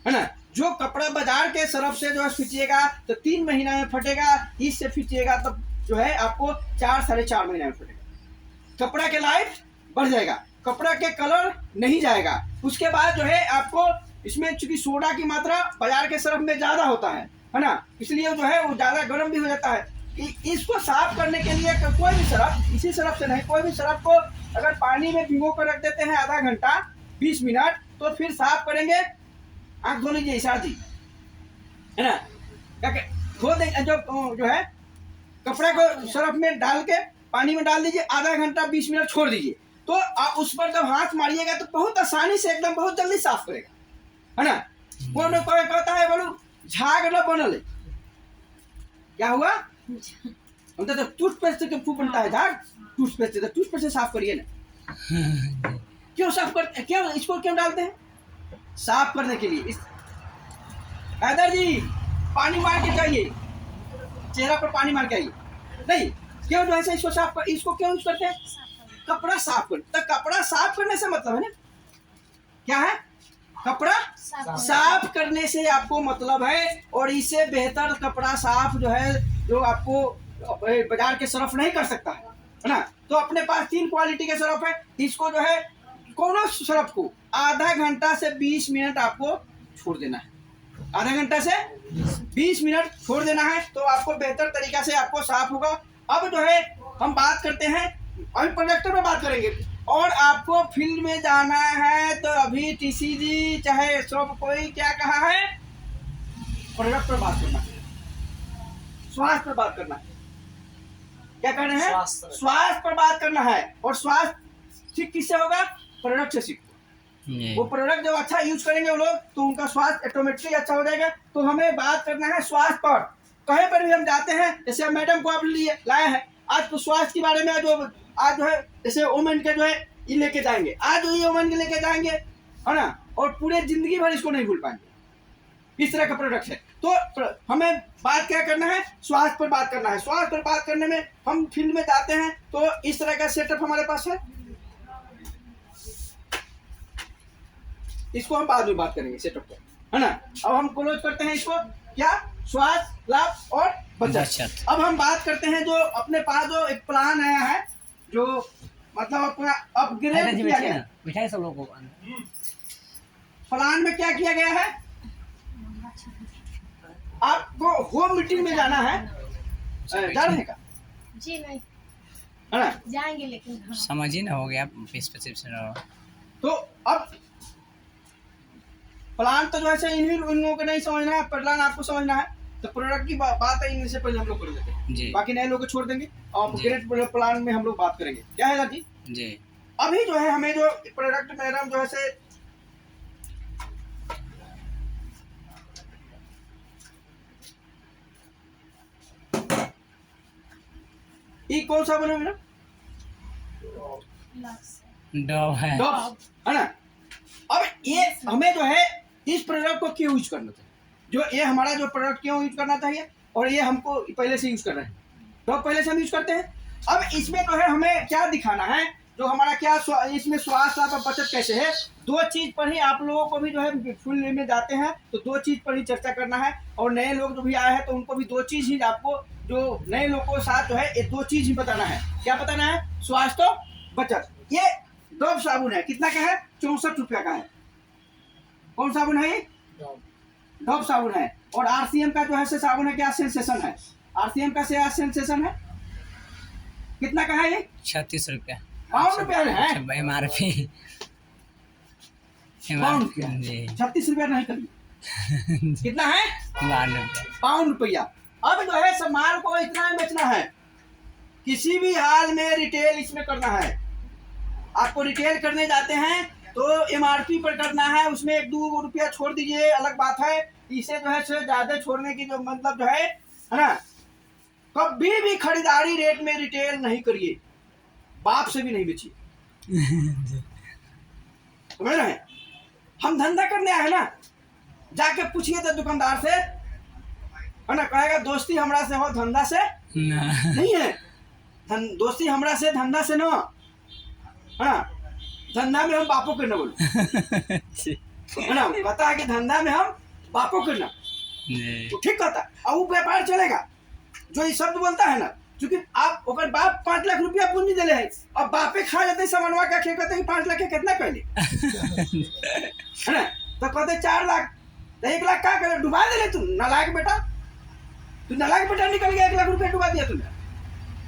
है ना। जो कपड़ा बाजार के सरफ से जो है फीचिएगा तो 3 महीना में फटेगा, इससे फीचिएगा तो जो है आपको 4 साढ़े 4 महीना में फटेगा। कपड़ा के लाइफ बढ़ जाएगा, कपड़ा के कलर नहीं जाएगा। उसके बाद जो है आपको इसमें चूंकि सोडा की मात्रा बाजार के सरफ में ज्यादा होता है ना, इसलिए जो है वो ज्यादा गर्म भी हो जाता है। इसको साफ करने के लिए कोई भी सरफ, इसी सरफ से नहीं, कोई भी सरफ को अगर पानी में भिगो कर रख देते हैं आधा घंटा 20 मिनट, तो फिर साफ करेंगे, आंख धो लीजिए इशार जी, है ना, धो दे, जो है कपड़े को सरफ में डाल के पानी में डाल दीजिए, आधा घंटा 20 मिनट छोड़ दीजिए, तो आप उस पर जब हाथ मारिएगा तो बहुत आसानी से एकदम बहुत जल्दी साफ करेगा, है ना। वो लोग कहता है बोलो झाग न बनल, क्या हुआ? हम तो टूथपेस्ट के फूक बनता है झाग, टूथपेस्ट से साफ करिए ना। क्यों साफ करते, क्यों इसको क्यों डालते हैं? साफ करने के लिए। हैदर जी पानी मार के जाइए, चेहरा पर पानी मार के आइए। नहीं, क्यों जो है इसको साफ कर, इसको क्यों यूज करते हैं? कपड़ा साफ कर, तो कपड़ा साफ करने से मतलब है ना, क्या है? कपड़ा साफ करने से आपको मतलब है, और इससे बेहतर कपड़ा साफ जो है, जो आपको बाजार के सरफ नहीं कर सकता है ना। तो अपने पास 3 क्वालिटी के सरफ है, इसको जो है कोनो सरफ को आधा घंटा से 20 मिनट आपको छोड़ देना है, आधा घंटा से 20 मिनट छोड़ देना है, तो आपको बेहतर तरीका से आपको साफ होगा। अब जो है हम बात करते हैं, अभी प्रोडक्ट में बात करेंगे, और आपको फील्ड में जाना है तो अभी टीसीजी चाहे सब कोई क्या कहा है, प्रोडक्ट पर बात करना है, स्वास्थ्य पर बात करना है। क्या कर रहे हैं? स्वास्थ्य पर बात करना है, और स्वास्थ्य ठीक किससे होगा? प्रोडक्ट से सीखो। वो प्रोडक्ट जब अच्छा यूज करेंगे वो लोग, तो उनका स्वास्थ्य ऑटोमेटिकली अच्छा हो जाएगा। तो हमें बात करना है स्वास्थ्य पर। कहीं पर भी हम जाते हैं, जैसे मैडम को आप लाए हैं आज, तो स्वास्थ्य के बारे में आज जो है जैसे वोमेन के जो है ये लेके जाएंगे, आज ये वोमेन के लेके जाएंगे, है ना, और पूरे जिंदगी भर इसको नहीं भूल पाएंगे। इस तरह का प्रोडक्ट है। तो हमें बात क्या करना है? स्वास्थ्य पर बात करना है। स्वास्थ्य पर बात करने में हम फील्ड में जाते हैं, तो इस तरह का सेटअप हमारे पास है, इसको हम बाद में बात करेंगे सेटअप पर, है ना। अब हम क्लोज करते हैं इसको, क्या? स्वास्थ्य लाभ और बचत। अब हम बात करते हैं जो अपने पास जो एक प्लान आया है, जो मतलब अपना अपग्रेड किया गया है। मिठाई सब लोगों को प्लान में क्या किया गया है? आपको होम मीटिंग में जाना है, जाने का जी नहीं, है ना, जाएंगे लेकिन हाँ। समझिए ना, हो गया 20-25। तो अब प्लान तो जो है इन लोगों को नहीं समझना है, प्लान आपको समझना है। तो प्रोडक्ट की बात है, इनसे पहले हम लोग कर देते हैं, बाकी नए लोग को छोड़ देंगे, और अपग्रेड प्लान में हम लोग बात करेंगे। क्या है जी? जी अभी जो है हमें जो प्रोडक्ट मैडम जो है से ये कौन सा बना मैडम? डव है ना। अब ये हमें जो है इस प्रोडक्ट को क्यों यूज करना चाहिए, जो ये हमारा जो प्रोडक्ट क्यों यूज करना चाहिए, और ये हमको पहले से यूज कर रहे हैं, तो पहले से हम यूज करते हैं। अब इसमें जो है हमें क्या दिखाना है, जो हमारा क्या इसमें स्वास्थ्य लाभ और बचत कैसे है, 2 चीज पर ही आप लोगों को भी जो है फुल में जाते हैं, तो 2 चीज पर ही चर्चा करना है। और नए लोग जो भी आए हैं तो उनको भी 2 चीज ही आपको, जो नए लोगों के साथ जो है ये 2 चीज ही बताना है। क्या बताना है? स्वास्थ्य और बचत। ये डव साबुन है, कितना का है? 64 रुपया का है। कौन साबुन है ये? डव साबुन है। और आरसीएम का जो है से साबुन है, क्या सेंसेशन है? आरसीएम का से सेंसेशन है, कितना का है ये? 36 रुपया। पाउंड रुपया में है? MRP पाउंड क्या? जी 36 रुपया नहीं करिए। कितना है? 52 रुपया। पाउंड रुपया। अब जो है सब माल को इतना बेचना है, किसी भी हाल में रिटेल इसमें करना है। आपको रिटेल करने जाते हैं तो MRP पर करना है, उसमें 1-2 रुपया छोड़ दीजिए, अलग बात है। इसे जो है ज्यादा छोड़ने की जो मतलब जो है ना, कभी भी खरीदारी रेट में रिटेल नहीं करिए, बाप से भी नहीं बेचिए। समझ रहे हैं? हम धंधा करने आए ना, जाके पूछिए तो दुकानदार से, है ना, कहेगा दोस्ती हमरा से हो, धंधा से नहीं है। दोस्ती हमरा से, धंधा से ना, है ना। धंधा में हम बापो करना बोलो, है ना, कहता है कि धंधा में हम बापो करना, तो ठीक कहता है। और वो व्यापार चलेगा जो ये शब्द बोलता है ना, क्योंकि आप ओकर बाप 5 लाख रुपया पूंजी दिले है, अब बापे खा जाते सामानवा का, खे कहते 5 लाख के कितना पहले, है ना, तो कहते 4 लाख, तो 1 लाख का करे, डुबा दे तू नालायक बेटा, तू नालायक बेटा, निकल गया 1 लाख रुपया डुबा दिया तूने,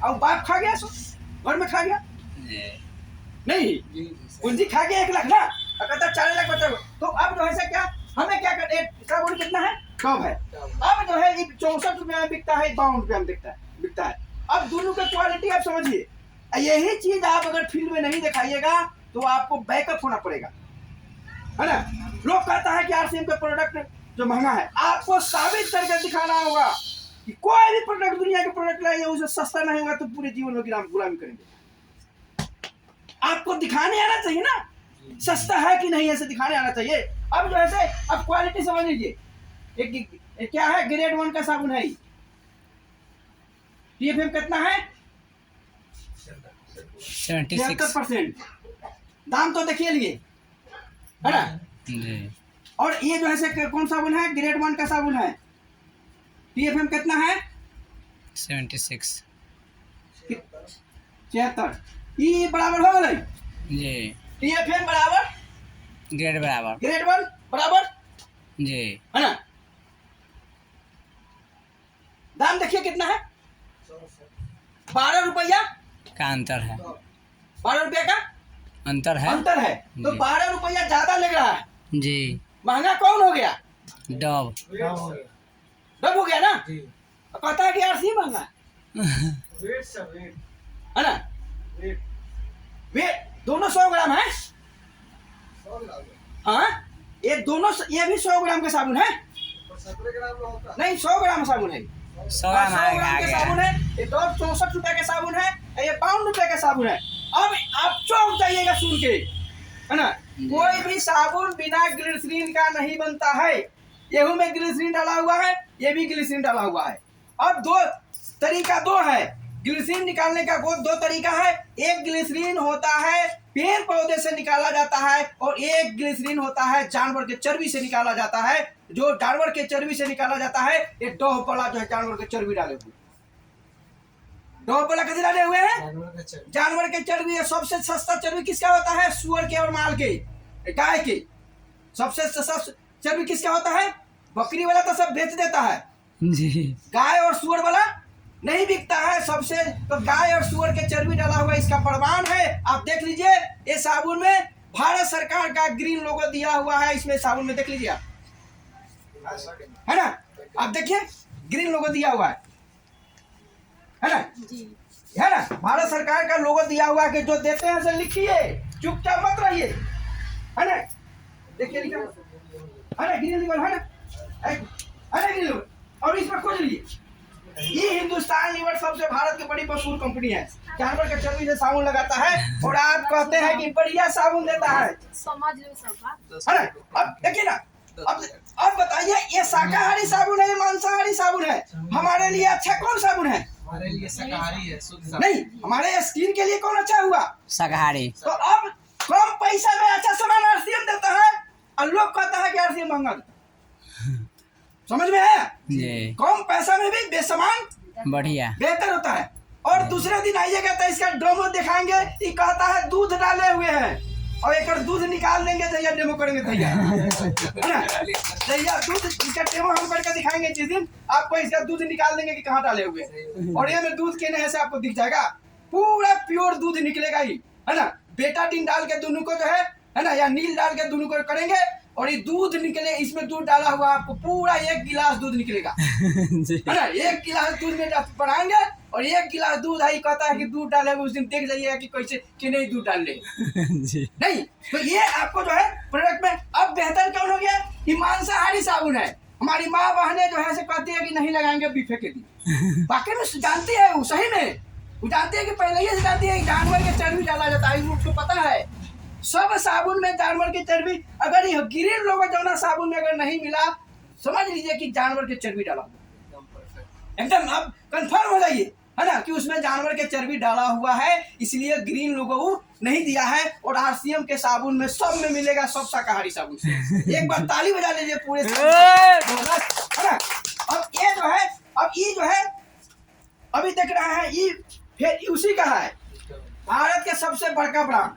और बाप खा गया, सो घर में खा गया नहीं, पूंजी खा गया 1 लाख ना, और कहता 4 लाख बचा। तो अब जो है क्या, हमें क्या करते, साबुन कितना है, कब है, अब जो है 64 रुपया में बिकता है, 52 रुपया में बिकता है। अब दोनों का क्वालिटी आप समझिए, यही चीज आप अगर फील्ड में नहीं दिखाइएगा तो आपको बैकअप होना पड़ेगा, है ना। लोग कहता है कि RCM का प्रोडक्ट जो महंगा है, आपको साबित करके दिखाना होगा कि कोई भी प्रोडक्ट, दुनिया के प्रोडक्ट लाइए, उसे सस्ता नहीं होगा तो पूरे जीवन में गुलामी करेंगे। आपको दिखाने आना चाहिए ना, सस्ता है कि नहीं, ऐसे दिखाने आना चाहिए। अब जो है अब क्वालिटी समझ लीजिए, एक क्या है, ग्रेड 1 का साबुन है, TFM कितना है, 76%। दाम तो देखिए लिए, है ना। और ये जो है कौन साबुन है, ग्रेड 1 का साबुन है, TFM कितना है, 76। 76। ये बराबर हो गए जी, TFM बराबर ग्रेड बराबर, ग्रेड 1 बराबर जी, है ना। दाम देखिए कितना है, 12 रुपया का अंतर है, 12 रुपया का अंतर है तो 12 रुपया ज्यादा लग रहा है जी। महंगा कौन हो गया, डब डब हो गया ना। कहता है कि RCM महंगा है ना, वेट दोनों 100 ग्राम है, हाँ ये दोनों, ये भी 100 ग्राम का साबुन है, नहीं 100 ग्राम साबुन है, 100 ग्राम 100 ग्राम के साबुन है, ये 64 रुपए का साबुन है, ये 52 रुपए का साबुन है। अब आप चौंक जाइएगा सुन के, है ना, कोई भी साबुन बिना ग्लिसरीन का नहीं बनता है। गेहूं में ग्लिसरीन डाला हुआ है, ये भी ग्लिसरीन डाला हुआ है। अब तरीका दो है ग्लिसरीन निकालने का, वो 2 तरीका है। एक ग्लिसरीन होता है पेड़ पौधे से निकाला जाता है, और एक ग्लिसरीन होता है जानवर के चर्बी से निकाला जाता है। जो जानवर के चर्बी से निकाला जाता है, ये डोह वाला जो है जानवर के चर्बी डाले हुए, डोह वाला कैसे डाले हुए हैं, जानवर के चर्बी। सबसे सस्ता चर्बी किसका होता है, सुअर के और माल के, गाय के। सबसे सस्ता चर्बी किसका होता है, बकरी वाला तो सब बेच देता है जी, गाय और सुअर वाला नहीं बिकता है सबसे। तो गाय और सुअर के चर्बी डाला हुआ इसका प्रमाण है, आप देख लीजिए। ये साबुन में भारत सरकार का ग्रीन लोगो दिया हुआ है, इसमें साबुन में देख लीजिए आप, है ना, आप देखिए ग्रीन लोगो दिया हुआ है ना जी, है ना, भारत सरकार का लोगो दिया हुआ है कि जो देते हैं उसे लिखिए, चुपचाप मत रहिए, है ना। देखिए लिखा है ना, ग्रीन लेबल है ना ग्रीन लेबल, और इसमें खोज लीजिए, ये हिंदुस्तान लीवर सबसे भारत की बड़ी मशहूर कंपनी है, जानवर के चर्बी से साबुन लगाता है, और आप कहते हैं कि बढ़िया साबुन देता है, समझ लो सब बात। है ना। अब देखिए ना, अब बताइए ये शाकाहारी साबुन है, ये मांसाहारी साबुन है, हमारे लिए अच्छा कौन साबुन है, हमारे लिए शाकाहारी है, शुद्ध नहीं, हमारे स्किन के लिए कौन अच्छा हुआ, शाकाहारी। तो अब कम पैसा में अच्छा सामान RCM देता है, और लोग कहता है कि RCM महंगा देता है। समझ में आया, जी, कम पैसा में भी बेसामान बढ़िया, बेहतर होता है। और दूसरे दिन आइएगा तो इसका डेमो दिखाएंगे, ये कहता है दूध डाले हुए हैं, और एक दूध निकाल देंगे जैया डेमो करेंगे भैया, है ना, जैया दूध इसका डेमो हम करके दिखाएंगे जिस दिन, आपको इसका दूध निकाल देंगे कि कहाँ डाले हुए, और ये में दूध के नहीं से आपको दिख जाएगा, पूरा प्योर दूध निकलेगा ही, है ना। बेटाडीन डाल के दोनों को जो है ना, या नील डाल के दोनों को करेंगे और ये दूध निकले, इसमें दूध डाला हुआ आपको पूरा 1 गिलास दूध निकलेगा, है ना। 1 गिलास दूध में बढ़ाएंगे और 1 गिलास दूध आई कहता है कि दूध डाले उस दिन देख जाइएगा कि कैसे कि नहीं दूध डाल ले नहीं। तो ये आपको जो है प्रोडक्ट में अब बेहतर कौन हो गया, कि मांसाहारी साबुन है। हमारी माँ बहनें जो है से कहती है कि नहीं लगाएंगे बीफे के दिन, बाकी में जानती है वो, सही में वो जानती है कि पहले ही से जानती है कि जानवर के चर्बी डाला जाता है, उसको पता है सब साबुन में जानवर की चर्बी। अगर ये ग्रीन लोगो जो साबुन में अगर नहीं मिला, समझ लीजिए कि जानवर की चर्बी डाला हुआ, एकदम आप कंफर्म हो जाइए, है ना, कि उसमें जानवर के चर्बी डाला हुआ है, इसलिए ग्रीन लोगो नहीं दिया है। और आरसीएम के साबुन में सब में मिलेगा, सब शाकाहारी साबुन से। एक बार ताली बजा लीजिए पूरे, है ना। अब ये जो है अभी देख रहे हैं, ये फिर उसी का है, भारत के सबसे बड़का ब्रांड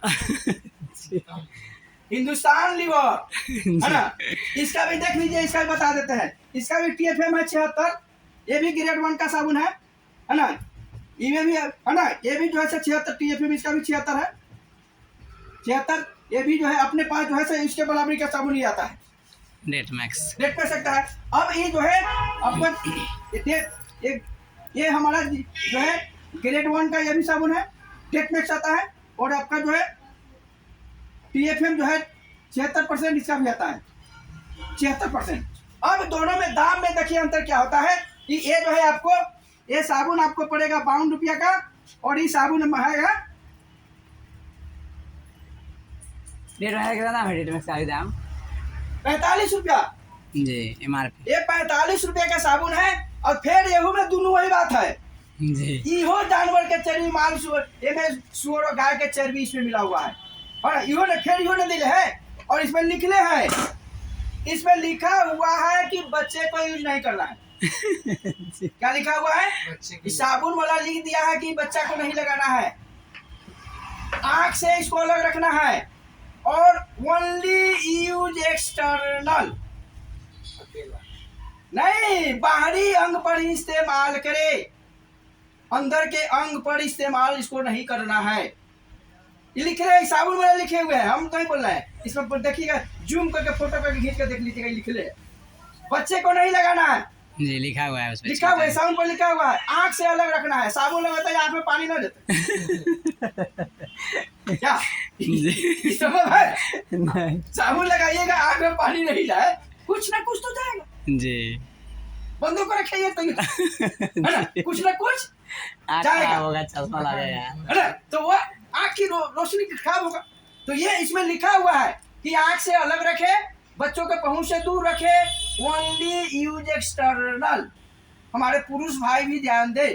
हिंदुस्तान लीवर, है ना। इसका भी देख लीजिए, इसका भी बता देते हैं। इसका भी TFM है 76, ये भी ग्रेड 1 का साबुन है ना। ये भी है ना, ये भी जो है 76 TFM, इसका भी 76 है, 76। ये भी जो है अपने पास जो है इसके बराबरी का साबुन ही आता है, डेट मैक्स डेट पे सकता है। अब ये जो है आपका ये हमारा जो है ग्रेड 1 का ये भी साबुन है, डेट मैक्स आता है। और आपका जो है TFM जो है 76% इसका भी आता है, 76%। अब दोनों में दाम में देखिए अंतर क्या होता है, कि ये जो है आपको ये साबुन आपको पड़ेगा 52 रुपया का, और ये साबुन महंगा डेट मैक्स कितना दाम है? डेट मैक्स का भी दाम 45 रुपया जी, MRP ये 45 रुपया का साबुन है। और फिर येहू में दोनों वही बात है, जी। इहो जानवर के चर्बी, माल सुअर और गाय के चर्बी इसमें मिला हुआ है, और इहो ने दिले है। और इसमें लिखले है, इसमें लिखा हुआ है कि बच्चे को यूज नहीं करना है। क्या लिखा हुआ है? बच्चे इस साबुन वाला लिख दिया है कि बच्चा को नहीं लगाना है, आंख से इसको अलग रखना है, और ओनली यूज एक्सटर्नल, नहीं बाहरी अंग पर ही इस्तेमाल करे, अंदर के अंग पर इस्तेमाल इसको नहीं करना है। ये लिखे हैं, साबुन वाले लिखे हुए हैं, हम नहीं बोल रहे हैं। इसमें देखिएगा, जूम करके फोटो करके खींच कर देख लीजिएगा, लिखे हैं बच्चे को नहीं लगाना है जी, लिखा हुआ है उसमें, लिखा हुआ है, साबुन पर लिखा हुआ है, आंख से अलग रखना है। साबुन लगाता है आंख में पानी ना देते क्या समझ है? नहीं साबुन लगाइएगा आंख में पानी नहीं जाए, कुछ ना कुछ तो जाएगा जी, बंदों को रखिए तो है ना, कुछ ना कुछ आँख जाएगा, खराब होगा, चश्मा लगेगा, है ना। तो वो आँख की रोशनी खराब होगा। तो ये इसमें लिखा हुआ है कि आँख से अलग रखे, बच्चों के पहुंच से दूर रखे, ओनली यूज एक्सटर्नल। हमारे पुरुष भाई भी ध्यान दे,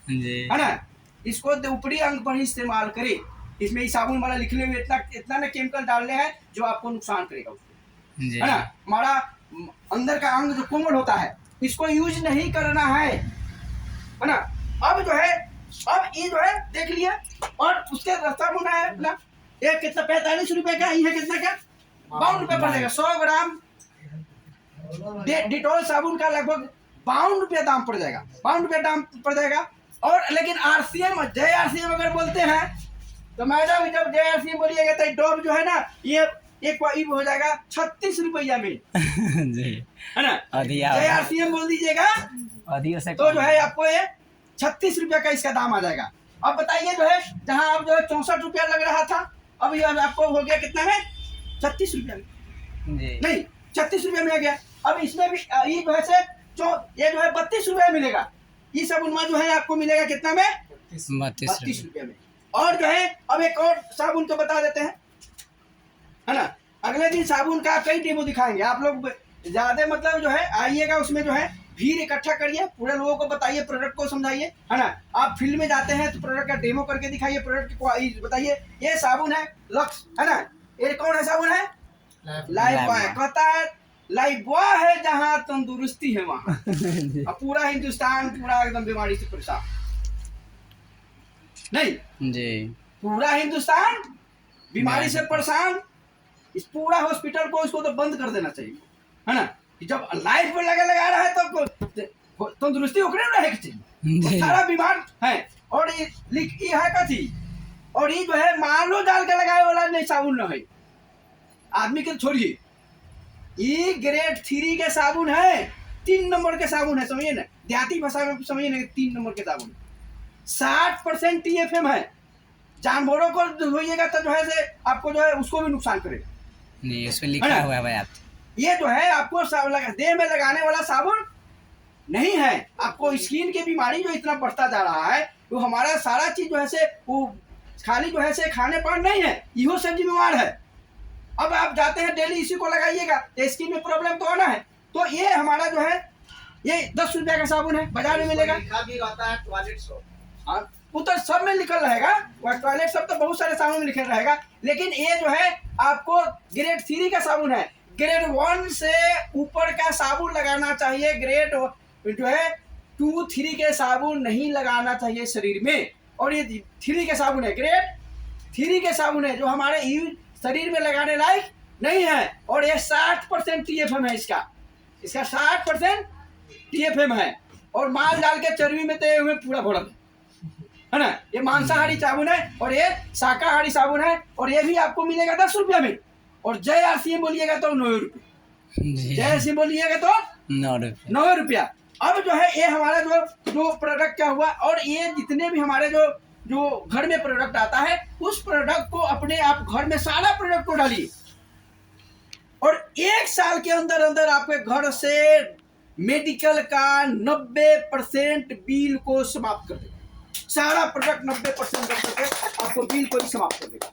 जी, है ना, इसको ऊपरी अंग पर ही इस्तेमाल करे। इसमें ही साबुन वाला लिखने में इतना ना केमिकल डालने हैं जो आपको नुकसान करेगा उसको, जी, है ना। हमारा अंदर का अंग जो कोमल होता है, इसको यूज नहीं करना है ना। अब जो है, अब ये जो है देख लिया, और उसके साबुन है अपना, एक कितना 45 रुपए का, ये कितना का 52 रुपए पड़ेगा। 100 ग्राम डिटॉल साबुन का लगभग 52 रुपया दाम पड़ जाएगा, 52 रुपया दाम पड़ जाएगा। और लेकिन आरसीएम, जय आरसीएम अगर बोलते हैं तो मैडम जब जय आरसीएम बोलिएगा तो डॉब जो है ना, ये एक हो जाएगा 36 रुपया में, जी, है ना। जय आरसीएम बोल दीजिएगा तो जो है आपको ये 36 रुपया का इसका दाम आ जाएगा। अब बताइए जो है, जहाँ आप जो है 64 रुपया लग रहा था, अब ये आपको हो गया कितना में, 36 रुपया में, जी, नहीं 36 रुपया में आ गया। अब इसमें भी ये जो है से ये जो है 32 रुपया मिलेगा। ये सब उनमें जो है आपको मिलेगा कितना में, 32 रुपया में। और जो है अब एक और साबुन को बता देते हैं, है ना। अगले दिन साबुन का कई डेमो दिखाएंगे, आप लोग ज्यादा मतलब जो है आइएगा, उसमें जो है भीड़ इकट्ठा करिए, पूरे लोगों को बताइए, प्रोडक्ट को समझाइए, है ना। आप फील्ड में जाते हैं तो प्रोडक्ट का डेमो करके दिखाइए, प्रोडक्ट को बताइए। ये साबुन है लक्स, है ना। ये कौन है साबुन है, लाइफ बॉय। कहता है लाइफ बॉय है जहाँ तंदुरुस्ती है वहाँ। अब पूरा हिंदुस्तान पूरा एकदम बीमारी से परेशान, नहीं जी, पूरा हिंदुस्तान बीमारी से परेशान। इस पूरा हॉस्पिटल को इसको तो बंद कर देना चाहिए, है ना। जब लाइफ में लगा रहा है तो तंदुरुस्ती उकड़े रहे चाहिए, सारा बीमार है। और ये है कथी, और ये जो है मालो डाल के लगाए वाला नहीं साबुन न है, आदमी के छोड़िए, ये ग्रेड 3 के साबुन है, 3 नंबर के साबुन है, समझिए ना, देहाती भाषा में समझिए ना, 3 नंबर के साबुन, 60% TFM है। जानवरों को धोइएगा तो जो है से आपको जो है उसको भी नुकसान करेगा। नहीं, उसमें लिखा हुआ है भाई आप। ये जो है आपको देह में लगाने वाला साबुन नहीं है। आपको स्किन की बीमारी जो इतना बढ़ता जा रहा है, वो हमारा सारा चीज जो है से वो खाली जो है से खाने पर नहीं है, इहो सब बीमार है। अब आप जाते हैं डेली इसी को लगाइएगा तो स्किन में प्रॉब्लम तो आना है। तो ये हमारा जो है ये 10 रुपया का साबुन है, बाजार में मिलेगा। लिखा भी रहता है टॉयलेट सोप। हाँ, वो तो सब में लिखल रहेगा, वह टॉयलेट सब तो बहुत सारे साबुन में लिखल रहेगा, लेकिन ये जो है आपको ग्रेड 3 का साबुन है। ग्रेड 1 से ऊपर का साबुन लगाना चाहिए, ग्रेड जो है 2, 3 के साबुन नहीं लगाना चाहिए शरीर में। और ये 3 के साबुन है, ग्रेड 3 के साबुन है, जो हमारे शरीर में लगाने लायक नहीं है। और ये 60% TFM है, इसका 60% TFM है। और माल डाल के चर्बी में तय हुए पूरा भरल है ना। ये मांसाहारी साबुन है और ये शाकाहारी साबुन है, और ये भी आपको मिलेगा 10 रुपया में। और जय RCM बोलिएगा तो 9 रुपये, जय RCM बोलिएगा तो 9 रुपया। अब जो है ये हमारा जो प्रोडक्ट क्या हुआ, और ये जितने भी हमारे जो घर में प्रोडक्ट आता है, उस प्रोडक्ट को अपने आप घर में सारा प्रोडक्ट को डालिए, और 1 साल के अंदर अंदर आपके घर से मेडिकल का 90% बिल को समाप्त कर देगा। सारा प्रोडक्ट 90% रख करके आपको बिल को ही समाप्त कर देगा,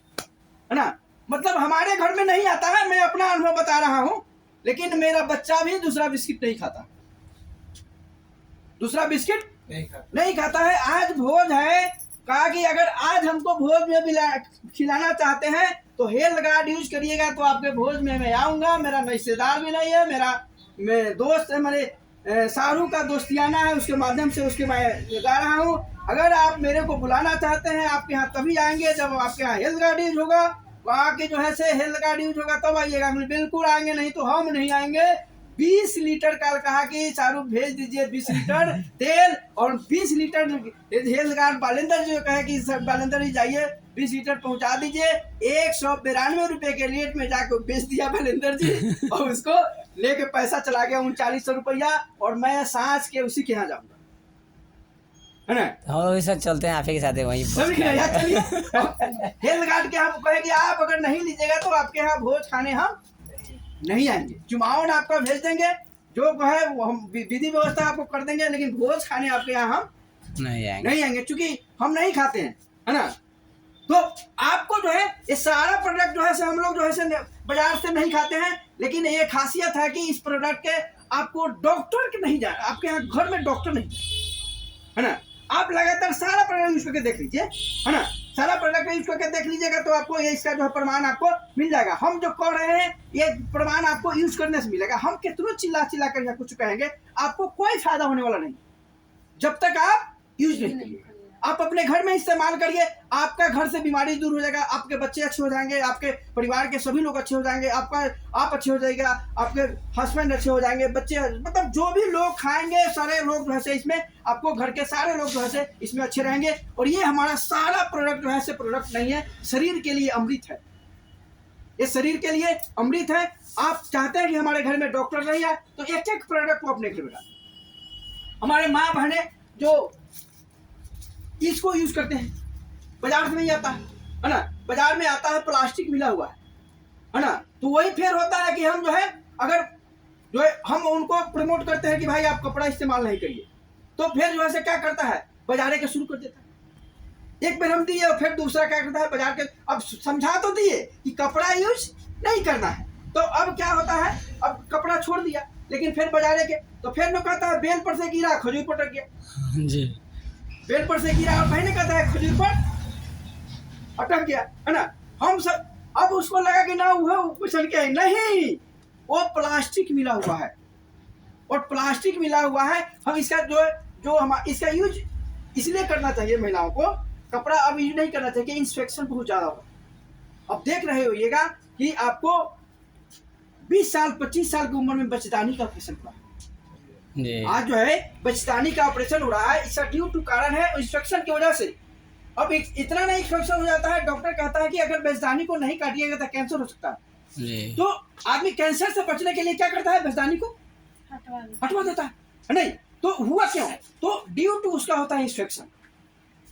है ना। मतलब हमारे घर में नहीं आता है, मैं अपना अनुभव बता रहा हूँ, लेकिन मेरा बच्चा भी दूसरा बिस्किट नहीं खाता, दूसरा बिस्किट नहीं खाता है। आज भोज है, कहा कि अगर आज हमको भोज में खिलाना चाहते हैं तो हेल्थ गार्ड यूज करिएगा, तो आपके भोज में मैं आऊँगा। मेरा रिश्तेदार भी नहीं है, मेरे दोस्त है, मेरे शाहरुख का दोस्तियाना है, उसके माध्यम से उसके मैं गा रहा हूँ। अगर आप मेरे को बुलाना चाहते हैं, आपके यहाँ तभी आएंगे जब आपके यहाँ हेल्थ गार्ड यूज होगा, वहाँ के जो है से हेल्थ गार्ड यूज होगा तब आइएगा। बिल्कुल आएंगे, नहीं तो हम नहीं आएंगे। 20 लीटर का कहा कि शाहरुख भेज दीजिए, 20 लीटर तेल और 20 लीटर हेल्थ गार्ड बालेंदर जो कहे कि बालेंदर ही जाइए 20 लीटर पहुंचा दीजिए। 192 रुपए के रेट में जाकर बेच दिया बालेंदर जी, और उसको लेके पैसा चला गया 3900 रुपया, और मैं सांस के उसी के यहाँ जाऊंगा, है ना। हम सब चलते हैं आप ही के साथ वहीं। हेल्थ गार्ड के यहाँ कहे कि आप अगर नहीं लीजिएगा तो आपके यहाँ भोज खाने हम नहीं आएंगे। चुमावन आपका भेज देंगे, जो है वो हम विधि व्यवस्था आपको कर देंगे, लेकिन भोज खाने आपके यहाँ हम नहीं आएंगे, क्योंकि हम नहीं खाते हैं, है ना। तो आपको जो है ये सारा प्रोडक्ट जो है से हम लोग जो है से बाजार से नहीं खाते हैं, लेकिन ये खासियत है कि इस प्रोडक्ट के आपको डॉक्टर के नहीं जाए, आपके यहाँ घर में डॉक्टर नहीं जाए, है ना। आप लगातार सारा प्रोडक्ट यूज करके देख लीजिए, है ना, सारा प्रोडक्ट यूज करके देख लीजिएगा तो आपको ये इसका जो है प्रमाण आपको मिल जाएगा। हम जो कह रहे हैं ये प्रमाण आपको यूज करने से मिलेगा। हम कितना चिल्ला कर कुछ कहेंगे, आपको कोई फायदा होने वाला नहीं जब तक आप यूज नहीं करिए। आप अपने घर में इस्तेमाल करिए, आपका घर से बीमारी दूर हो जाएगा, आपके बच्चे अच्छे हो जाएंगे, आपके परिवार के सभी लोग अच्छे हो जाएंगे, आप अच्छे हो जाएगा, आपके हस्बैंड अच्छे हो जाएंगे, बच्चे, मतलब जो भी लोग खाएंगे सारे लोग जो है इसमें, आपको घर के सारे लोग जो है इसमें अच्छे रहेंगे। और ये हमारा सारा प्रोडक्ट जो है से प्रोडक्ट नहीं है, शरीर के लिए अमृत है, ये शरीर के लिए अमृत है। आप चाहते हैं कि हमारे घर में डॉक्टर नहीं आए तो एक प्रोडक्ट को अपने घर में डालें। हमारे माँ बहने जो इसको यूज करते हैं, बाजार में नहीं आता है ना, बाजार में आता है प्लास्टिक मिला हुआ है ना। तो वही फिर होता है कि हम जो है अगर जो है हम उनको प्रमोट करते हैं कि भाई आप कपड़ा इस्तेमाल नहीं करिए, तो फिर जो है क्या करता है, बाजारे के शुरू कर देता है। एक बार हम दिए और फिर दूसरा क्या करता है, बाजार के, अब समझा तो दिए कि कपड़ा यूज नहीं करना है, तो अब क्या होता है, अब कपड़ा छोड़ दिया, लेकिन फिर बाजारे के, तो फिर न कहता है बेल पर से गिरा खजूर पर अटक गया जी, बेल पर से गिरा और पहले कहता है खजूर पर अटक गया, है ना। हम सब अब उसको लगा कि ना वो कुचल गया, नहीं, वो प्लास्टिक मिला हुआ है, और प्लास्टिक मिला हुआ है। हम इसका जो हम इसका यूज इसलिए करना चाहिए महिलाओं को, कपड़ा अब यूज नहीं करना चाहिए, इंस्पेक्शन बहुत ज़्यादा होगा। अब देख रहे होइएगा कि आपको 20 साल 25 साल की उम्र में बच्चेदानी का ऑपरेशन हुआ, जी आज जो है बचतानी का ऑपरेशन हो रहा है, इसका ड्यू टू कारण है इंस्ट्रक्शन की वजह से। अब इतना नहीं इंस्ट्रक्शन हो जाता है, डॉक्टर कहता है कि अगर बचतानी को नहीं काटिएगा तो कैंसर हो सकता है। जी तो आदमी कैंसर से बचने के लिए क्या करता है, बचतानी को हटवा देता है नहीं। तो हुआ क्यों, तो ड्यू टू उसका होता है इंस्ट्रक्शन।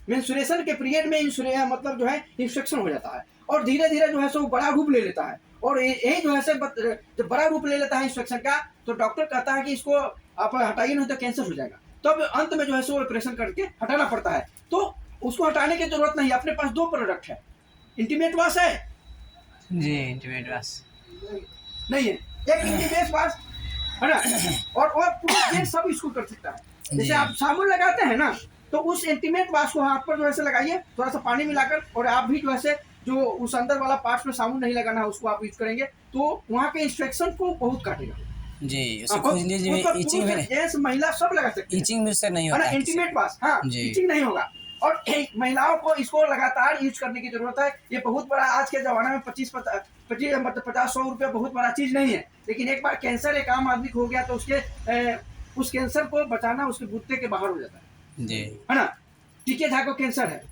मेंस्ट्रुएशन के पीरियड में मतलब जो है इंस्ट्रक्शन हो जाता है और धीरे धीरे जो है सो बड़ा रूप ले लेता है। और यही जो है जब बड़ा रूप ले लेता है इंस्ट्रक्शन का, तो डॉक्टर कहता है कि इसको आप हटाइए नहीं तो कैंसर हो जाएगा। तो अब अंत में जो है सो ऑपरेशन करके हटाना पड़ता है। तो उसको हटाने की जरूरत नहीं, अपने पास 2 प्रोडक्ट है। इंटीमेट वाश है जी इंटीमेट वाश नहीं है, एक इंटीमेट वाश है ना, और पूरा जेंट्स सब इसको कर सकता है। जैसे आप साबुन लगाते हैं ना, तो उस इंटीमेट वाश को हाथ पर जो है लगाइए थोड़ा सा पानी मिलाकर, और आप भी जो है जो उस अंदर वाला पार्ट में साबुन नहीं लगाना है उसको आप यूज करेंगे, तो वहाँ के इंस्ट्रक्शन को बहुत काटेगा जी। उससे खुजली जी इचिंग में जेंट्स महिला सब लगा सकते हैं, इचिंग में उससे नहीं होता है इंटीमेट वाश। हाँ इचिंग नहीं होगा। और महिलाओं को इसको लगातार यूज करने की जरूरत है। ये बहुत बड़ा आज के जमाने में 50-100 रुपया बहुत बड़ा चीज नहीं है, लेकिन एक बार कैंसर एक आम आदमी को हो गया तो उस कैंसर को बचाना उसके बुत्ते के बाहर हो जाता है जी, है ना। टीके झा को कैंसर है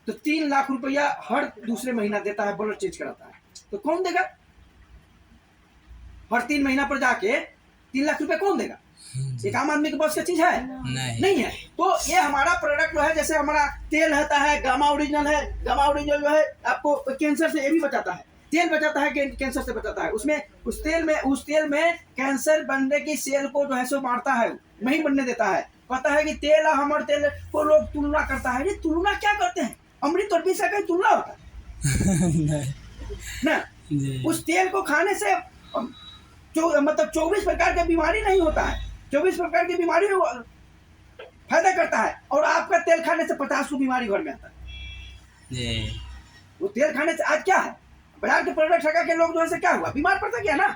तो 3 लाख रुपया हर दूसरे महीना देता है, ब्लड चेंज कराता है, तो कौन देगा? हर 3 महीना पर जाके 3 लाख रुपया कौन देगा? एक आम आदमी के पास का चीज है नहीं है। तो ये हमारा प्रोडक्ट जो है, जैसे हमारा तेल रहता है गामा ओरिजिनल है, गामा ओरिजिनल जो है आपको कैंसर से ये भी बचाता है, तेल बचाता है, कैंसर से बचाता है। उसमें उस तेल में कैंसर बनने की सेल को जो है सो मारता है, नहीं बनने देता है। कहता है कि तेल हमारे तेल को लोग तुलना करता है, ये तुलना क्या करते हैं? अमृत और विष का कहीं तुलना होता है ना। उस तेल को खाने से मतलब 24 प्रकार की बीमारी नहीं होता है, 24 प्रकार की बीमारी फायदा करता है, और आपका तेल खाने से 50 को बीमारी घर में आता है। वो तेल खाने से आज क्या है, बाजार के प्रोडक्ट लगा के लोग जो है क्या हुआ, बीमार पड़ता गया ना,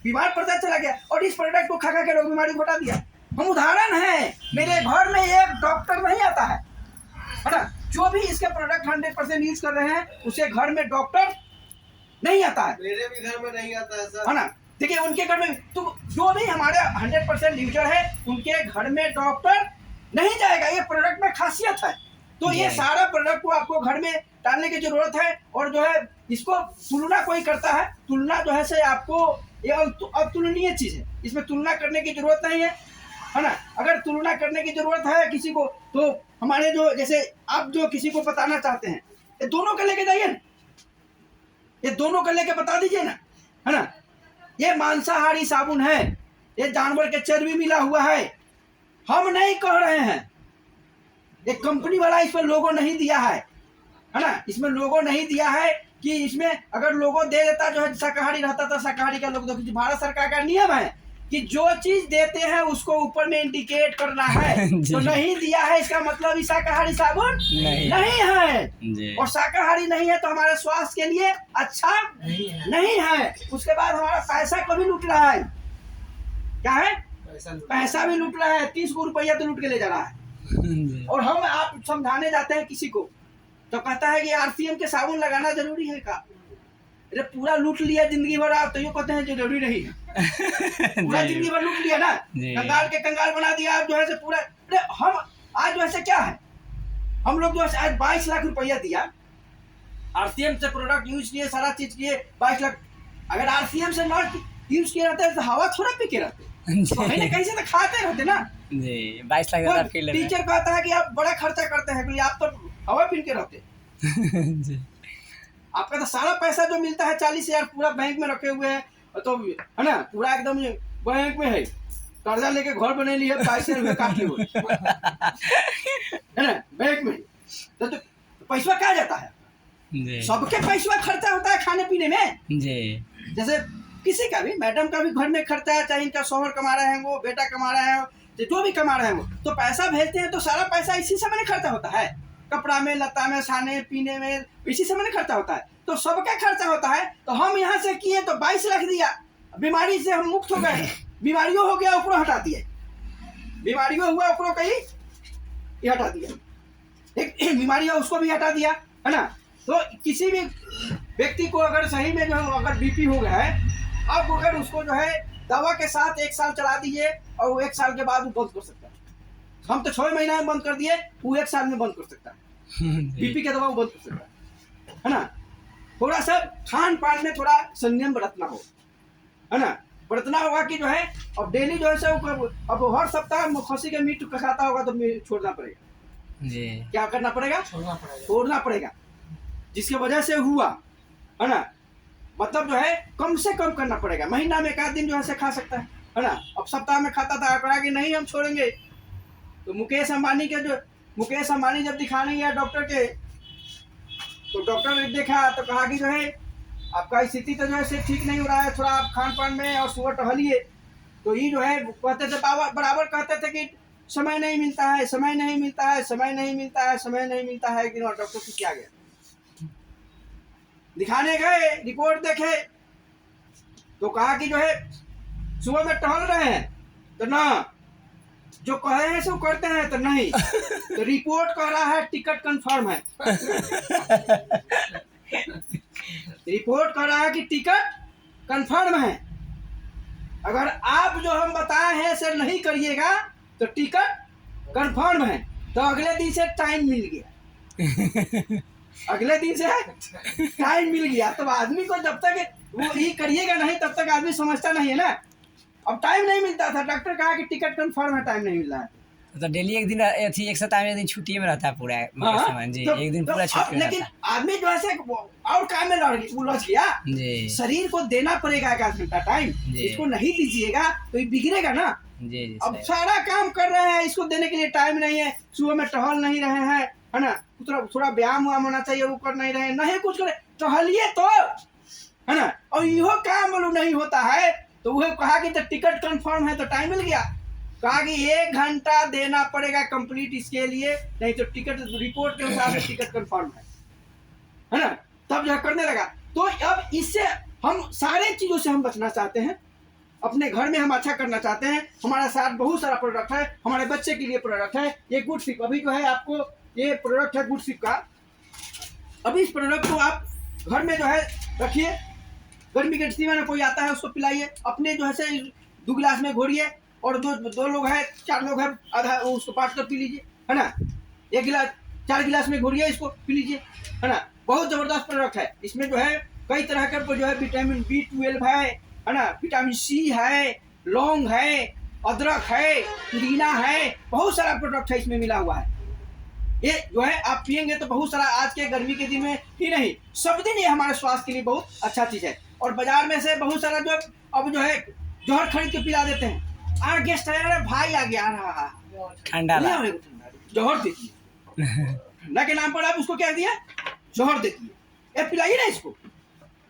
बीमार पड़ता चला गया, और इस प्रोडक्ट को खा के लोग बीमारी घटा दिया। हम उदाहरण है, मेरे घर में एक डॉक्टर नहीं आता है ना, जो भी इसके प्रोडक्ट 100% यूज कर रहे हैं उसे घर में डॉक्टर नहीं आता है। मेरे भी घर में नहीं आता है सर, है ना। देखिए उनके घर में तो जो भी हमारे 100% यूजर है उनके घर में डॉक्टर नहीं जाएगा, ये प्रोडक्ट में खासियत है। तो ये सारा प्रोडक्ट को आपको घर में डालने की जरूरत है। और जो है इसको तुलना कोई करता है, तुलना जो है से आपको ये अतुलनीय चीज है, इसमें तुलना करने की जरूरत नहीं है ना। अगर तुलना करने की जरूरत है किसी को, तो हमारे जो जैसे आप जो किसी को बताना चाहते हैं, ये दोनों का लेके जाइए ना, ये दोनों का लेके बता दीजिए ना, है ना। ये मांसाहारी साबुन है, ये जानवर के चर्बी मिला हुआ है, हम नहीं कह रहे हैं, ये कंपनी वाला इस पर लोगो नहीं दिया है ना, इसमें लोगो नहीं दिया है कि इसमें अगर लोगो दे देता जो है शाकाहारी रहता था, शाकाहारी का लोग देखिए भारत सरकार का नियम है कि जो चीज देते हैं उसको ऊपर में इंडिकेट करना है, तो नहीं दिया है इसका मतलब शाकाहारी साबुन नहीं है, और शाकाहारी नहीं है तो हमारे स्वास्थ्य के लिए अच्छा नहीं है। उसके बाद हमारा पैसा को भी लूट रहा है, क्या है, पैसा भी लूट रहा है, 30 रुपया तो लूट के ले जा रहा है। और हम आप समझाने जाते हैं किसी को तो कहता है कि RCM के साबुन लगाना जरूरी है का? अरे पूरा लूट लिया जिंदगी भर, आप तो ये कहते हैं जरूरी नहीं है, पूरा जिंदगी भर लूट लिया ना, कंगाल के कंगाल बना दिया आप जो है से पूरा। अरे हम आज जो है क्या है, हम लोग जो है आज 22 लाख रुपया दिया, RCM से प्रोडक्ट यूज किए, सारा चीज किए, 22 लाख। अगर RCM से नॉट यूज किए रहते तो हवा थोड़ा पी के रहते, तो कहीं से तो खाते रहते ना जी। 22 लाख टीचर कहता है कि आप बड़ा खर्चा करते हैं, बोलिए आप तो हवा पी के रहते आपका तो सारा पैसा जो मिलता है 40,000 पूरा बैंक में रखे हुए हैं, तो है ना, पूरा एकदम बैंक में है, कर्जा लेके घर बने लिए, 22,000 रुपये काट लिए है ना बैंक में, तो पैसा क्या जाता है, सबके पैसा खर्चा होता है खाने पीने में जी। जैसे किसी का भी, मैडम का भी घर में खर्चा है, चाहे इनका शौहर कमा रहे हैं, वो बेटा कमा रहे हैं, जो भी कमा रहे हैं वो, तो पैसा भेजते हैं तो सारा पैसा इसी समय खर्चा होता है, कपड़ा में, लता में, खाने पीने में, इसी समय खर्चा होता है, तो सबका खर्चा होता है। तो हम यहाँ से किए तो 22 लाख दिया, बीमारी से हम मुक्त हो गए, बीमारियों हो गया ऊपर हटा दिए, बीमारियों हुआ ऊपर कहीं हटा दिया, एक बीमारियां उसको भी हटा दिया, है ना। तो किसी भी व्यक्ति को अगर सही में जो अगर BP हो गया है, अब अगर उसको जो है दवा के साथ 1 साल चला दीजिए और वो 1 साल के बाद वो बंद कर सकता है। हम तो 6 महीना में बंद कर दिए, वो 1 साल में बंद कर सकता है। बीपी के दवा वो बंद कर सकता है ना। थोड़ा सा खान पान में थोड़ा संयम बरतना हो, है ना, बरतना होगा कि जो है अब डेली जो है से अब हर सप्ताह खसी के मीट खाता होगा तो छोड़ना पड़ेगा जी। क्या करना पड़ेगा? छोड़ना पड़ेगा, जिसकी वजह से हुआ, है ना। मतलब जो है कम से कम करना पड़ेगा। महीना में 1 दिन जो है से खा सकता है ना। अब सप्ताह में खाता था, कहा कि नहीं हम छोड़ेंगे, तो मुकेश अंबानी जब दिखाने गया डॉक्टर के, तो डॉक्टर ने देखा तो कहा कि जो है आपका स्थिति तो जो है से ठीक नहीं हो रहा है, थोड़ा आप खान पान में और सुबह टहलिए। तो ये जो है कहते थे, बराबर कहते थे कि समय नहीं मिलता है, समय नहीं मिलता है, समय नहीं मिलता है, समय नहीं मिलता है। एक दिन और डॉक्टर से क्या गया, दिखाने गए, रिपोर्ट देखे तो कहा कि जो है सुबह में टहल रहे हैं तो ना, जो कहे हैं सो करते हैं तो नहीं। तो रिपोर्ट कह रहा है टिकट कंफर्म है। रिपोर्ट कह रहा है कि टिकट कंफर्म है। अगर आप जो हम बताए हैं सर नहीं करिएगा तो टिकट कंफर्म है। तो अगले दिन से टाइम मिल गया, अगले दिन से टाइम मिल गया। तब आदमी को जब तक वो ये करिएगा नहीं तब तक आदमी समझता नहीं है ना। अब टाइम नहीं मिलता था, डॉक्टर कहा कि टिकट कंफर्म है, टाइम नहीं मिल रहा है। तो डेली एक दिन अथी एक सप्ताह में एक दिन छुट्टी में रहता है पूरा समय जी। एक दिन पूरा छुट्टी में लेकिन रहता आदमी जो है और काम में उलझ गया। जी शरीर को देना पड़ेगा 1 घंटा टाइम, जी। इसको नहीं दीजिएगा तो ये बिगड़ेगा ना। जी जी अब सही। सारा काम कर रहे हैं, इसको देने के लिए टाइम नहीं है, सुबह में टहल नहीं रहे हैं, है ना, थोड़ा व्यायाम होना चाहिए, वो कर नहीं रहे, नहीं कुछ करे, टहलिए तो, है ना। और यो काम बोलो नहीं होता है तो वो कहा कि तो टिकट कंफर्म है तो टाइम मिल गया। कहा कि 1 घंटा देना पड़ेगा कंप्लीट इसके लिए, नहीं तो टिकट रिपोर्ट के अनुसार से टिकट कंफर्म है ना। तब जो करने लगा। तो अब इससे हम सारे चीजों से हम बचना चाहते हैं, अपने घर में हम अच्छा करना चाहते हैं। हमारे साथ बहुत सारा प्रोडक्ट है, हमारे बच्चे के लिए प्रोडक्ट है। ये गुड सिप अभी जो है आपको ये प्रोडक्ट है गुड सिप का। अभी इस प्रोडक्ट को आप घर में जो है रखिए, गर्मी के सीजन में कोई आता है उसको पिलाइए, अपने जो है से 2 गिलास में घोरिए और 2 लोग हैं 4 लोग हैं आधा उसको बांट कर पी लीजिए, है ना। 1 गिलास 4 गिलास में घोरिए, इसको पी लीजिए, है ना। बहुत जबरदस्त प्रोडक्ट है। इसमें जो है कई तरह के जो है विटामिन B12 है ना, विटामिन C है, लौंग है, अदरक है, पुदीना है, बहुत सारा प्रोडक्ट है इसमें मिला हुआ है। ये जो है आप पियेंगे तो बहुत सारा, आज के गर्मी के दिन में ही नहीं सब दिन ये हमारे स्वास्थ्य के लिए बहुत अच्छा चीज है। और बाजार में से बहुत सारा जो अब जो है जहर खरीद के पिला देते हैं। आ गेस्ट आया, अरे भाई आ गया रहा ठंडा ला जहर देती है, ठंडा के नाम पर आप उसको क्या दिया, जहर देती है। ये पिलाइए ना इसको,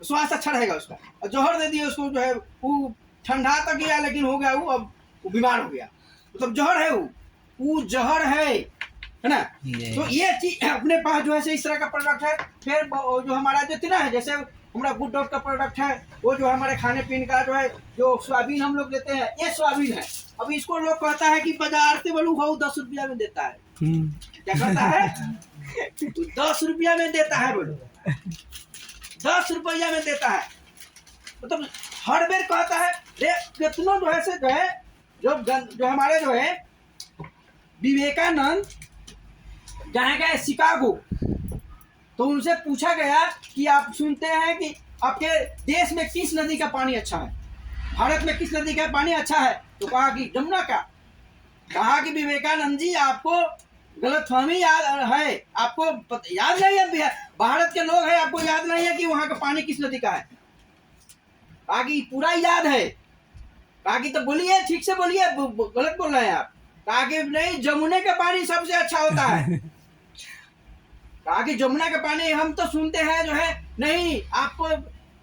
स्वास्थ्य अच्छा रहेगा उसका। और जहर दे दिए उसको, जो है वो ठंडा तक गया लेकिन हो गया वो, अब वो बीमार हो गया, मतलब जहर है वो जहर है ना। तो ये चीज अपने पास जो है इस तरह का प्रोडक्ट है। फिर जो हमारा जो तिना है, जैसे हमारा गुड डॉट का प्रोडक्ट है, वो जो हमारे खाने पीने का जो है, जो सोयाबीन हम लोग लेते हैं, ये सोयाबीन है। अब इसको लोग कहता है कि बाजार से बोलू भाव 10 रुपया में देता है, क्या कहता है, 10 रुपया में देता है, बोलो 10 रुपया में देता है। मतलब हर बेर कहता है रे कितना जो है से जो है जो हमारे जो है विवेकानंद जहाँ गए शिकागो, तो उनसे पूछा गया कि आप सुनते हैं कि आपके देश में किस नदी का पानी अच्छा है, भारत में किस नदी का पानी अच्छा है, तो कहा कि जमुना का। कहा कि विवेकानंद जी आपको गलतफहमी याद है, आपको याद नहीं है, भारत के लोग हैं, आपको याद नहीं है कि वहाँ का पानी किस नदी का है। कहा कि पूरा याद है। कहा कि तो बोलिए, ठीक से बोलिए, गलत बोल रहे हैं आप। कहा कि नहीं, जमुने का पानी सबसे अच्छा होता है। कहा कि जमुना का पानी हम तो सुनते हैं जो है, नहीं आपको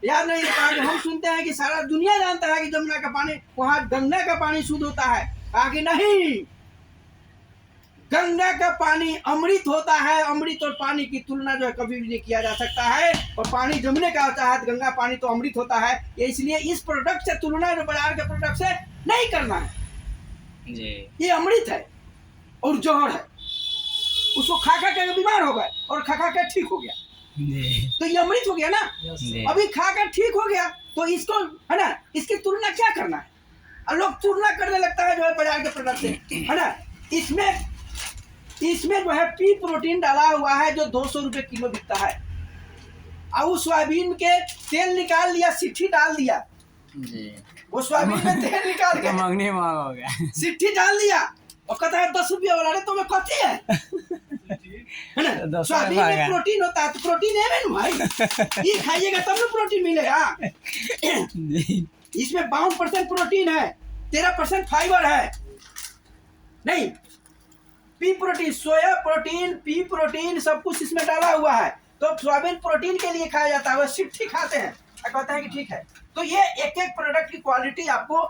याद नहीं। कहा कि हम सुनते हैं कि सारा दुनिया जानता है कि जमुना का पानी, वहाँ गंगा का पानी शुद्ध होता है। कहा कि नहीं, गंगा का पानी अमृत होता है, अमृत और पानी की तुलना जो है कभी भी नहीं किया जा सकता है। और पानी जमुने का होता है, गंगा पानी तो अमृत होता है। ये इसलिए इस प्रोडक्ट से तुलना जो बाजार के प्रोडक्ट से नहीं करना है जी। ये अमृत है और जहर है। उसको खा के बीमार हो गए और खा के ठीक हो गया, जी। तो ये अमृत हो गया ना। जी। अभी खा कर ठीक हो गया तो इसको, है ना, इसकी तुलना क्या करना है। और लोग तुलना करने लगता है जो है बाजार के प्रोडक्ट से, है ना। इसमें जो है पी प्रोटीन डाला हुआ है जो 200 रुपये किलो बिकता है। और उस सोयाबीन के तेल निकाल लिया, सिट्ठी डाल दिया, जी वो सोयाबीन में तेल निकाल के मंगनी महंगा हो गया। सिट्ठी डाल दिया और कहता है 10 रुपये वाला, तो मैं कथी है ना। तो 10 सोयाबीन रुपये में प्रोटीन होता है, तो प्रोटीन है ना भाई, ये खाइएगा तब ना प्रोटीन मिलेगा। जी इसमें 52% प्रोटीन है, 13% फाइबर है। नहीं, P protein, soya protein, P protein सब कुछ इसमें डाला हुआ है। तो सोयाबीन प्रोटीन के लिए खाया जाता है, वो सिट्ठी खाते हैं, कहते हैं कि ठीक है। तो ये एक एक प्रोडक्ट की क्वालिटी आपको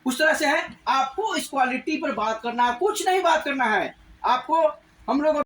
उस तरह से है। आपको इस क्वालिटी पर बात करना है, कुछ नहीं बात करना है आपको। हम लोग